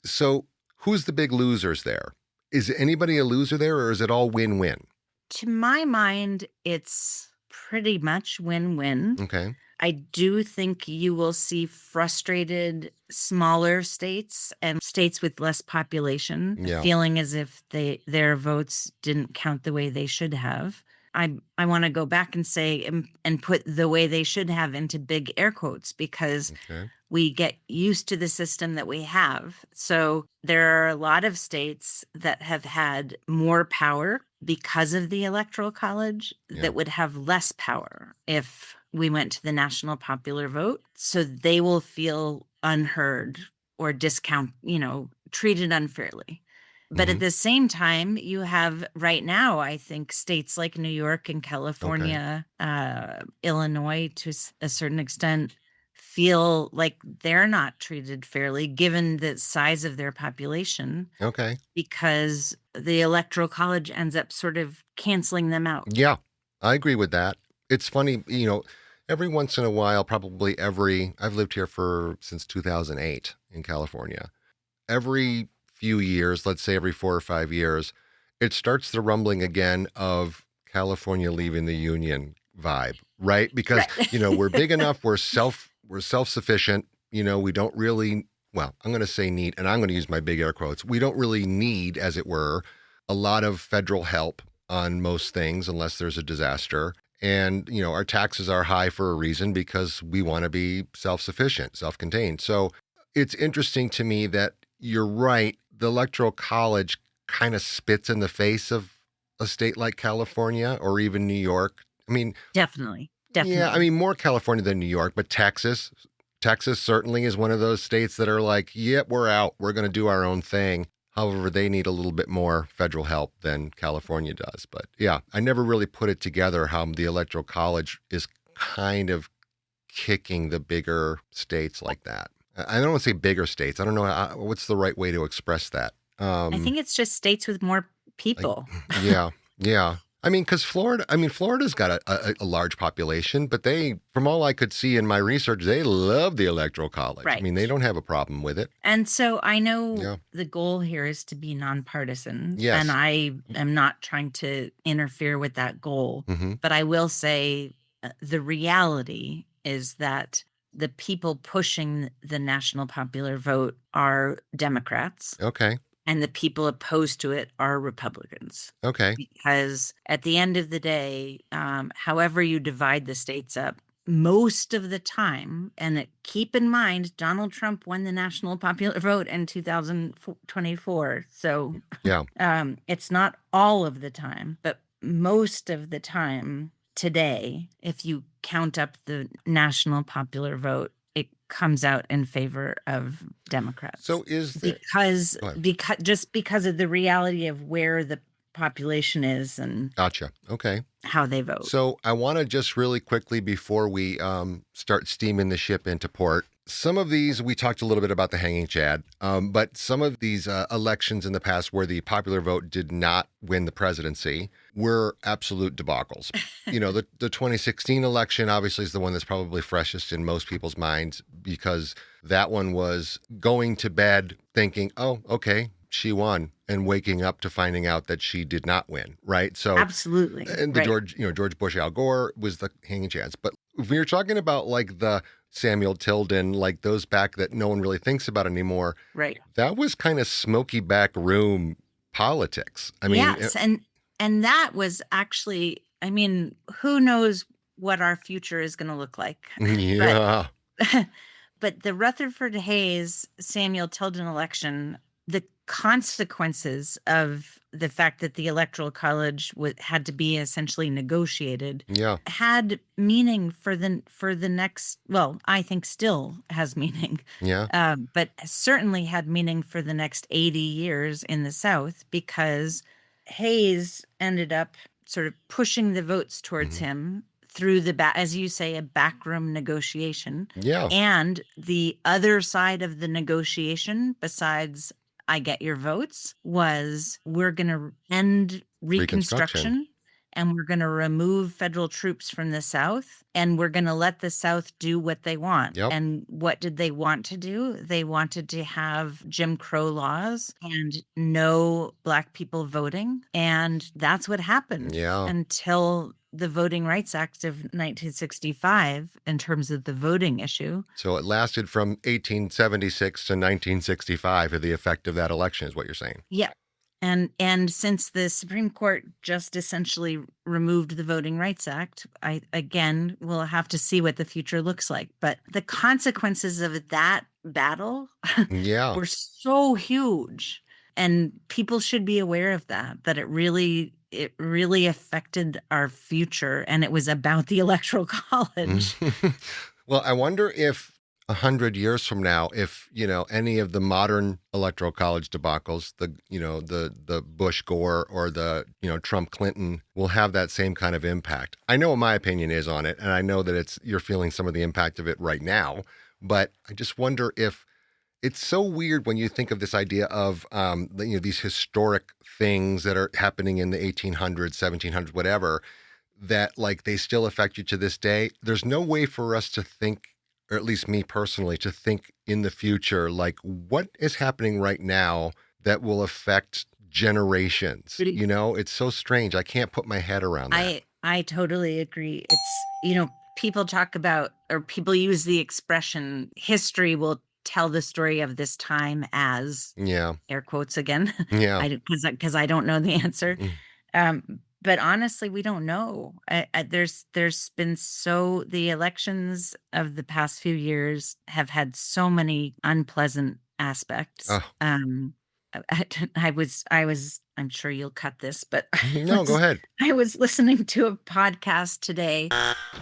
So who's the big losers there? Is anybody a loser there, or is it all win-win? To my mind, it's pretty much win-win. Okay. I do think you will see frustrated smaller states and states with less population feeling as if their votes didn't count the way they should have. I want to go back and say and put the way they should have into big air quotes, because we get used to the system that we have. So there are a lot of states that have had more power because of the Electoral College that would have less power if we went to the national popular vote. So they will feel unheard or treated unfairly. But at the same time, you have right now, I think, states like New York and California, Illinois, to a certain extent, feel like they're not treated fairly given the size of their population. Because the Electoral College ends up sort of canceling them out. Yeah, I agree with that. It's funny, every once in a while, I've lived here since 2008 in California. Every few years, let's say every 4 or 5 years, it starts the rumbling again of California leaving the union vibe, right? Because, we're big enough, we're self-sufficient, we don't really, well, I'm going to say need, and I'm going to use my big air quotes. We don't really need, as it were, a lot of federal help on most things unless there's a disaster. And, our taxes are high for a reason because we want to be self-sufficient, self-contained. So it's interesting to me that you're right. The Electoral College kind of spits in the face of a state like California or even New York. I mean, definitely. Yeah, I mean, more California than New York, but Texas certainly is one of those states that are like, yep, we're out. We're going to do our own thing. However, they need a little bit more federal help than California does. But yeah, I never really put it together how the Electoral College is kind of kicking the bigger states like that. I don't want to say bigger states. I don't know what's the right way to express that. I think it's just states with more people. Yeah. I mean, because Florida's got a large population, but from all I could see in my research, they love the Electoral College. Right. I mean, they don't have a problem with it. And so I know the goal here is to be nonpartisan. Yes. And I am not trying to interfere with that goal. But I will say the reality is that the people pushing the national popular vote are Democrats. Okay. And the people opposed to it are Republicans. Okay. Because at the end of the day, however you divide the states up, most of the time, and keep in mind, Donald Trump won the national popular vote in 2024. So it's not all of the time, but most of the time today, if you count up the national popular vote, it comes out in favor of Democrats. So is there, because of the reality of where the population is and gotcha. Okay. How they vote. So I want to just really quickly before we start steaming the ship into port. Some of these, we talked a little bit about the hanging chad, but some of these elections in the past where the popular vote did not win the presidency were absolute debacles. The 2016 election obviously is the one that's probably freshest in most people's minds because that one was going to bed thinking, oh, okay, she won, and waking up to finding out that she did not win, right? So absolutely. And the George Bush, Al Gore was the hanging chads. But if we were talking about like the Samuel Tilden, like those back that no one really thinks about anymore. Right. That was kind of smoky back room politics. I mean, yes. And that was actually, I mean, who knows what our future is going to look like. Yeah. But the Rutherford Hayes, Samuel Tilden election, the consequences of the fact that the Electoral College had to be essentially negotiated had meaning for the next, well, I think still has meaning. But certainly had meaning for the next 80 years in the South because Hayes ended up sort of pushing the votes towards him through as you say, a backroom negotiation. Yeah. And the other side of the negotiation, besides I get your votes, was we're going to end Reconstruction and we're going to remove federal troops from the South and we're going to let the South do what they want. Yep. And what did they want to do? They wanted to have Jim Crow laws and no Black people voting. And that's what happened until the Voting Rights Act of 1965 in terms of the voting issue. So it lasted from 1876 to 1965 of the effect of that election is what you're saying. Yeah. And since the Supreme Court just essentially removed the Voting Rights Act, I again will have to see what the future looks like. But the consequences of that battle Yeah. were so huge, and people should be aware of that it really affected our future, and it was about the Electoral College. Well, I wonder if 100 years from now, if any of the modern electoral college debacles, the Bush Gore or the Trump Clinton, will have that same kind of impact. I know what my opinion is on it, and I know that you're feeling some of the impact of it right now. But I just wonder if it's so weird when you think of this idea of these historic things that are happening in the 1800s, 1700s, whatever, that like they still affect you to this day. There's no way for us to think, or at least me personally, to think in the future, like what is happening right now that will affect generations. It's so strange. I can't put my head around that. I totally agree. It's, people talk about, or people use the expression, history will tell the story of this time as, Yeah. air quotes again, Yeah. because I don't know the answer. But honestly, we don't know. There's been the elections of the past few years have had so many unpleasant aspects. Oh. I'm sure you'll cut this, but No, go ahead. I was listening to a podcast today.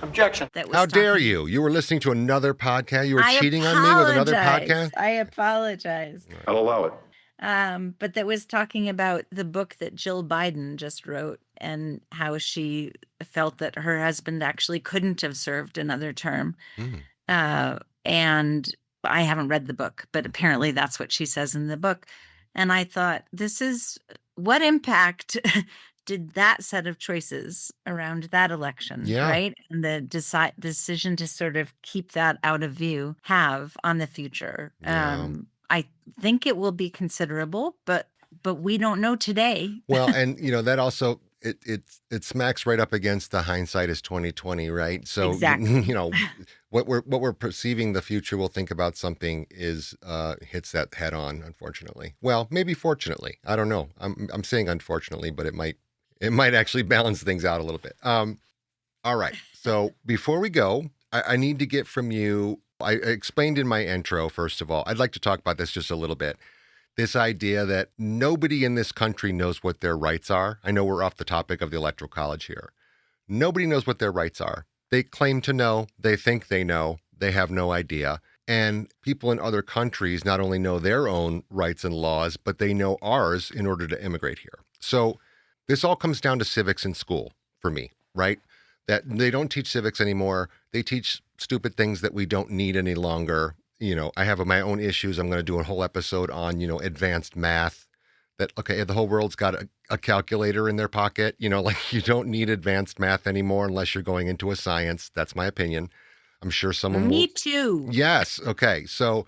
Objection. That was How dare talking- you? You were listening to another podcast? You were I cheating on me with another apologize. podcast? I apologize. I'll allow it. But that was talking about the book that Jill Biden just wrote and how she felt that her husband actually couldn't have served another term. And I haven't read the book, but apparently that's what she says in the book. And I thought, what impact did that set of choices around that election, Yeah. right? And the decision to sort of keep that out of view have on the future. Yeah. I think it will be considerable, but we don't know today. Well, and that also it smacks right up against the hindsight is 2020, right? So Exactly. what we're perceiving the future will think about something is hits that head on, unfortunately. Well, maybe fortunately. I don't know. I'm saying unfortunately, but it might actually balance things out a little bit. All right. So before we go, I need to get from you. I explained in my intro, first of all, I'd like to talk about this just a little bit. This idea that nobody in this country knows what their rights are. I know we're off the topic of the Electoral College here. Nobody knows what their rights are. They claim to know. They think they know. They have no idea. And people in other countries not only know their own rights and laws, but they know ours in order to immigrate here. So this all comes down to civics in school for me, right? That they don't teach civics anymore. They teach stupid things that we don't need any longer. I have my own issues. I'm going to do a whole episode on, advanced math. That, okay, the whole world's got a calculator in their pocket. Like you don't need advanced math anymore unless you're going into a science. That's my opinion. I'm sure someone Me will. too. Yes. Okay. So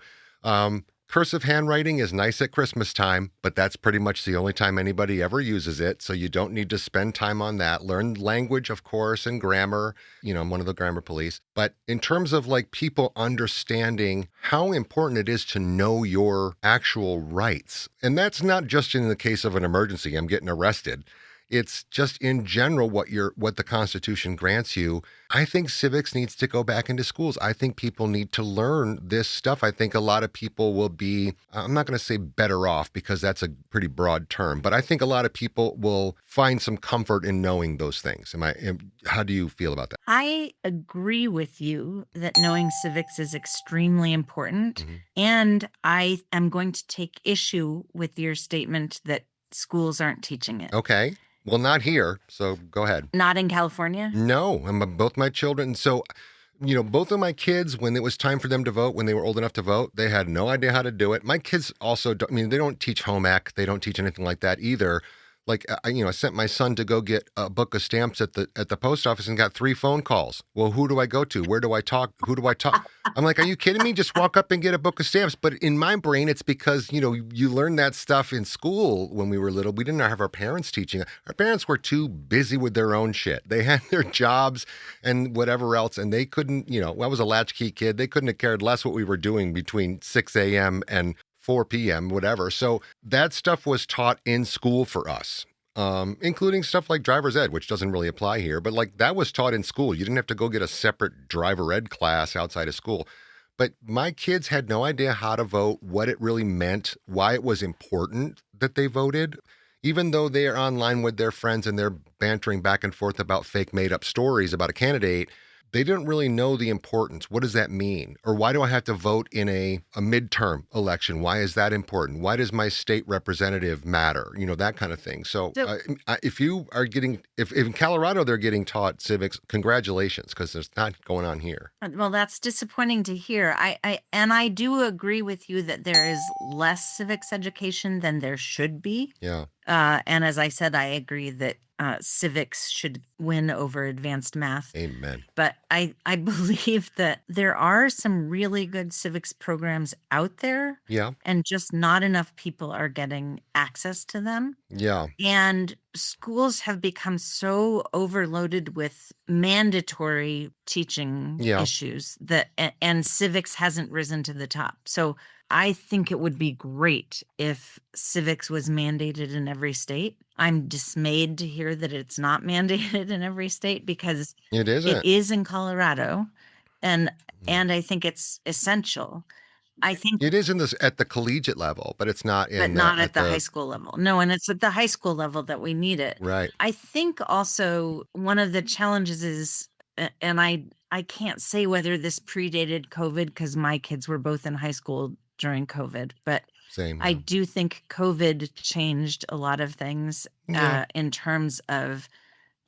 cursive handwriting is nice at Christmas time, but that's pretty much the only time anybody ever uses it. So you don't need to spend time on that. Learn language, of course, and grammar. I'm one of the grammar police. But in terms of like people understanding how important it is to know your actual rights, and that's not just in the case of an emergency, I'm getting arrested. It's just in general what the Constitution grants you. I think civics needs to go back into schools. I think people need to learn this stuff. I think a lot of people will be, I'm not going to say better off because that's a pretty broad term, but I think a lot of people will find some comfort in knowing those things. How do you feel about that? I agree with you that knowing civics is extremely important. Mm-hmm. And I am going to take issue with your statement that schools aren't teaching it. Okay. Well, not here. So go ahead. Not in California? No, both my children. So, both of my kids, when it was time for them to vote, when they were old enough to vote, they had no idea how to do it. My kids also, they don't teach home ec. They don't teach anything like that either. Like, I sent my son to go get a book of stamps at the post office and got 3 phone calls. Well, who do I go to? Where do I talk? Who do I talk? I'm like, are you kidding me? Just walk up and get a book of stamps. But in my brain, it's because, you learn that stuff in school when we were little. We didn't have our parents teaching. Our parents were too busy with their own shit. They had their jobs and whatever else. And they couldn't, I was a latchkey kid. They couldn't have cared less what we were doing between 6 a.m. and 4 p.m., whatever. So that stuff was taught in school for us. Including stuff like driver's ed, which doesn't really apply here, but like that was taught in school. You didn't have to go get a separate driver ed class outside of school. But my kids had no idea how to vote, what it really meant, why it was important that they voted. Even though they are online with their friends and they're bantering back and forth about fake made up stories about a candidate, they didn't really know the importance. What does that mean? Or why do I have to vote in a midterm election? Why is that important? Why does my state representative matter? That kind of thing. So if you are getting, if in Colorado they're getting taught civics, congratulations, because there's not going on here. Well, that's disappointing to hear. I do agree with you that there is less civics education than there should be. Yeah. And as I said, I agree that civics should win over advanced math. Amen. But I believe that there are some really good civics programs out there. Yeah. And just not enough people are getting access to them. Yeah. And schools have become so overloaded with mandatory teaching issues that, and civics hasn't risen to the top. So I think it would be great if civics was mandated in every state. I'm dismayed to hear that it's not mandated in every state because it isn't. It is in Colorado, and I think it's essential. I think it is at the collegiate level, but it's not but not at the high school level. No, and it's at the high school level that we need it. Right. I think also one of the challenges is, and I can't say whether this predated COVID because my kids were both in high school during COVID, but same. I do think COVID changed a lot of things in terms of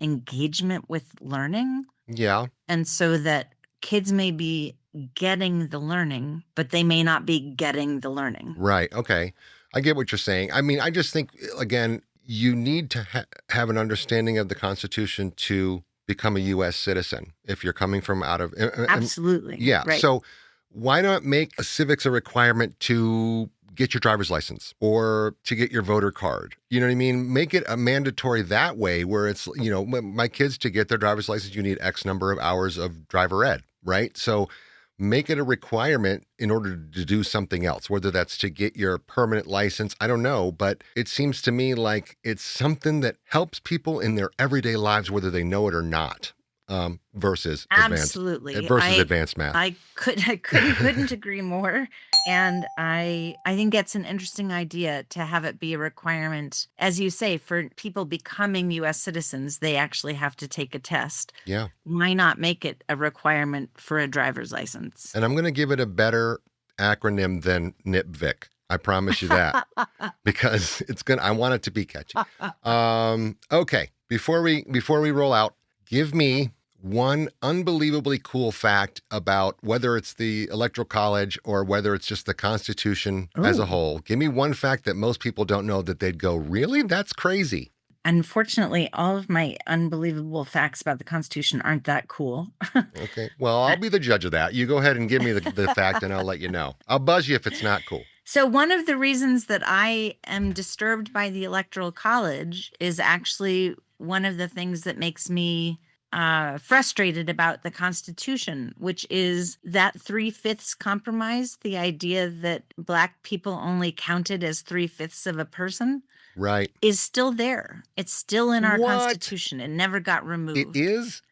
engagement with learning. Yeah. And so that kids may be getting the learning, but they may not be getting the learning. Right. Okay. I get what you're saying. I mean, I just think, again, you need to have an understanding of the Constitution to become a U.S. citizen if you're coming from out of... Absolutely. Yeah. Right. So why not make civics a requirement to get your driver's license or to get your voter card? You know what I mean? Make it a mandatory that way where it's, my kids, to get their driver's license, you need X number of hours of driver ed, right? So make it a requirement in order to do something else, whether that's to get your permanent license. I don't know, but it seems to me like it's something that helps people in their everyday lives, whether they know it or not. Versus absolutely advanced math. I couldn't agree more. And I think it's an interesting idea to have it be a requirement, as you say, for people becoming U.S. citizens. They actually have to take a test. Yeah. Why not make it a requirement for a driver's license? And I'm going to give it a better acronym than NIPVIC. I promise you that, because I want it to be catchy. Okay. Before we roll out, give me one unbelievably cool fact about whether it's the Electoral College or whether it's just the Constitution as a whole. Give me one fact that most people don't know that they'd go, really? That's crazy. Unfortunately, all of my unbelievable facts about the Constitution aren't that cool. Okay. Well, I'll be the judge of that. You go ahead and give me the fact and I'll let you know. I'll buzz you if it's not cool. So one of the reasons that I am disturbed by the Electoral College is actually one of the things that makes me frustrated about the Constitution, which is that 3/5 compromise, the idea that Black people only counted as 3/5 of a person, right, is still there. It's still in our Constitution. It never got removed. It is?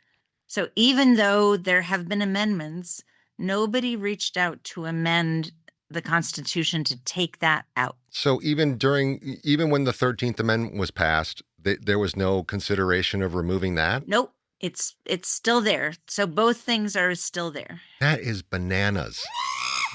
So even though there have been amendments, nobody reached out to amend the Constitution to take that out. So even when the 13th Amendment was passed, there was no consideration of removing that? Nope. It's still there. So both things are still there. That is bananas.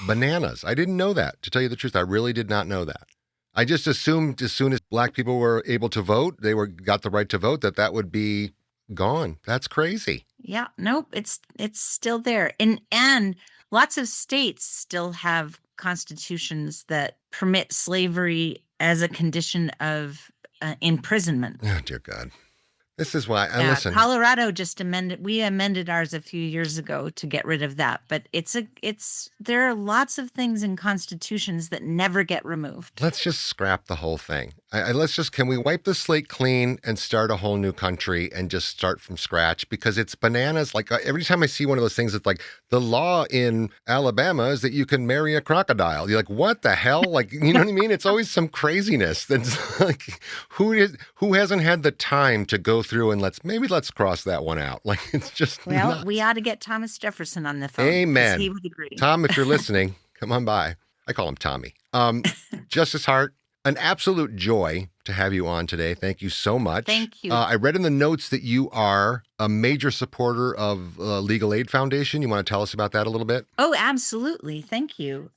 Bananas. I didn't know that. To tell you the truth, I really did not know that. I just assumed as soon as Black people were able to vote, got the right to vote, that would be gone. That's crazy. Yeah. Nope. It's still there. And lots of states still have constitutions that permit slavery as a condition of imprisonment. Oh, dear God. This is why. And Yeah, listen, Colorado just we amended ours a few years ago to get rid of that. But there are lots of things in constitutions that never get removed. let's just scrap the whole thing. Can we wipe the slate clean and start a whole new country and just start from scratch? Because it's bananas. Like every time I see one of those things, it's like the law in Alabama is that you can marry a crocodile. You're like, what the hell? Like, you know what I mean? It's always some craziness. That's like, who hasn't had the time to go through and let's cross that one out. Like, it's just Well, nuts. we ought to get Thomas Jefferson on the phone. 'Cause Amen. he would agree. Tom, if you're listening, come on by. I call him Tommy. Justice Hart, an absolute joy to have you on today. Thank you so much. Thank you. I read in the notes that you are a major supporter of Legal Aid Foundation. You want to tell us about that a little bit? Oh, absolutely. Thank you.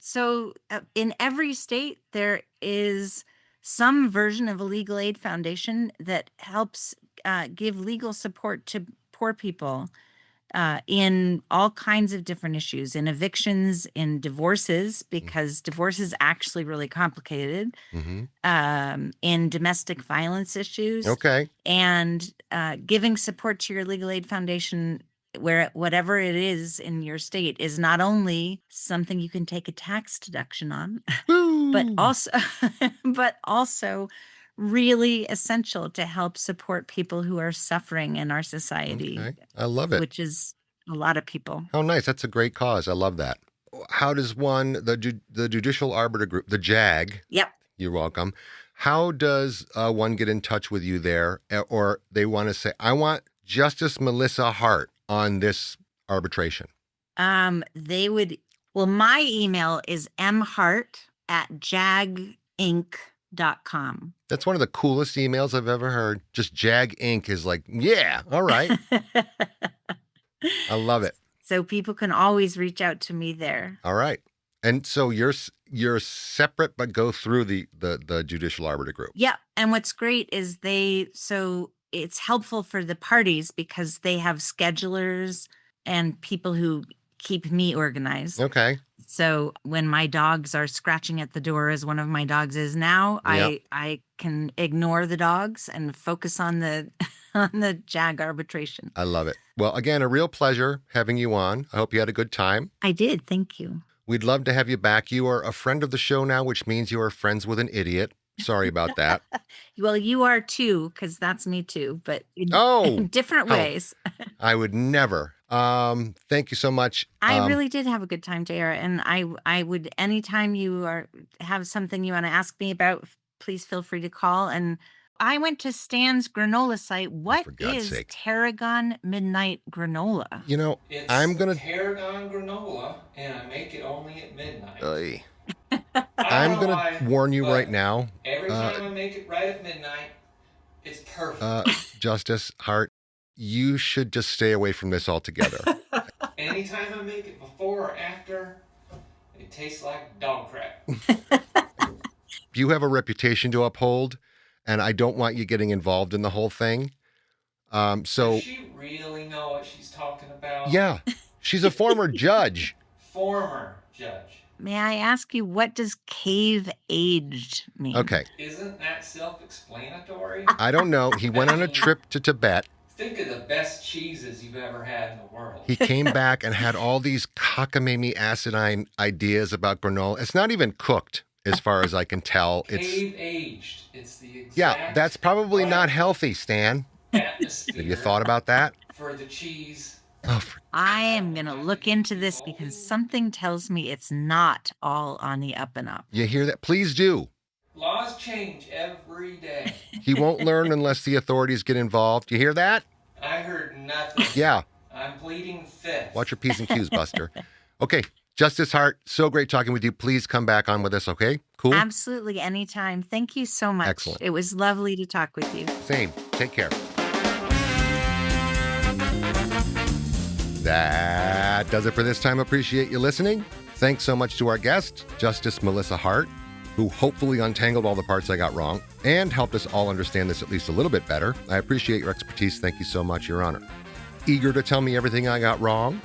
So in every state, there is some version of a legal aid foundation that helps give legal support to poor people in all kinds of different issues, in evictions, in divorces, because divorce is actually really complicated, in domestic violence issues. Okay. And giving support to your legal aid foundation, whatever it is in your state, is not only something you can take a tax deduction on, but also really essential to help support people who are suffering in our society. Okay. I love it. Which is a lot of people. Oh, nice. That's a great cause. I love that. How does the Judicial Arbiter Group, the JAG? Yep. You're welcome. How does one get in touch with you there? Or they want to say, I want Justice Melissa Hart on this arbitration? My email is mhart@jaginc.com. That's one of the coolest emails I've ever heard. Just Jag Inc. is like, yeah, all right. I love it. So people can always reach out to me there. All right. And so you're separate, but go through the Judicial Arbiter Group. Yeah. And what's great is it's helpful for the parties because they have schedulers and people who keep me organized. Okay. So when my dogs are scratching at the door, as one of my dogs is now, Yep. I can ignore the dogs and focus on the on the JAG arbitration. I love it. Well, again, a real pleasure having you on. I hope you had a good time. I did. Thank you. We'd love to have you back. You are a friend of the show now, which means you are friends with an idiot. Sorry about that. Well, you are too, because that's me too, but in different ways. I would never. Thank you so much. I really did have a good time, JR. And I would, anytime you have something you want to ask me about, please feel free to call. And I went to Stan's granola site. What is Tarragon Midnight Granola? You know, It's I'm going to... Tarragon granola, and I make it only at midnight. I'm going to warn you right now. Every time I make it right at midnight, it's perfect. Justice Hart, you should just stay away from this altogether. Anytime I make it before or after, it tastes like dog crap. You have a reputation to uphold, and I don't want you getting involved in the whole thing. Does she really know what she's talking about? Yeah, she's a former judge. Former judge. May I ask you, what does cave aged mean? Okay. Isn't that self-explanatory? I don't know. He went on a trip to Tibet. Think of the best cheeses you've ever had in the world. He came back and had all these cockamamie acidine ideas about granola. It's not even cooked, as far as I can tell. Cave aged. It's the exact Yeah, that's probably not healthy, Stan. atmosphere. Have you thought about that? For the cheese. Oh, I am going to look into this because something tells me it's not all on the up and up. you hear that? Please do. Laws change every day. He won't learn unless the authorities get involved. You hear that? I heard nothing. Yeah. I'm pleading fifth. Watch your P's and Q's, Buster. Okay. Justice Hart, so great talking with you. Please come back on with us, okay? Cool? Absolutely. Anytime. Thank you so much. Excellent. It was lovely to talk with you. Same. Take care. That does it for this time. Appreciate you listening. Thanks so much to our guest, Justice Melissa Hart, who hopefully untangled all the parts I got wrong and helped us all understand this at least a little bit better. I appreciate your expertise. Thank you so much, Your Honor. Eager to tell me everything I got wrong?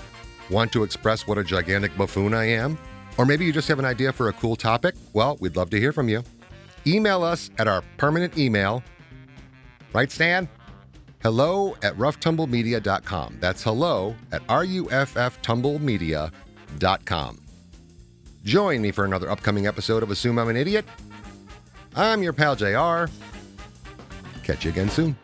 Want to express what a gigantic buffoon I am? Or maybe you just have an idea for a cool topic? Well, we'd love to hear from you. Email us at our permanent email. Right, Stan? hello at roughtumblemedia.com. That's hello at rufftumblemedia.com. Join me for another upcoming episode of Assume I'm an Idiot. I'm your pal JR. Catch you again soon.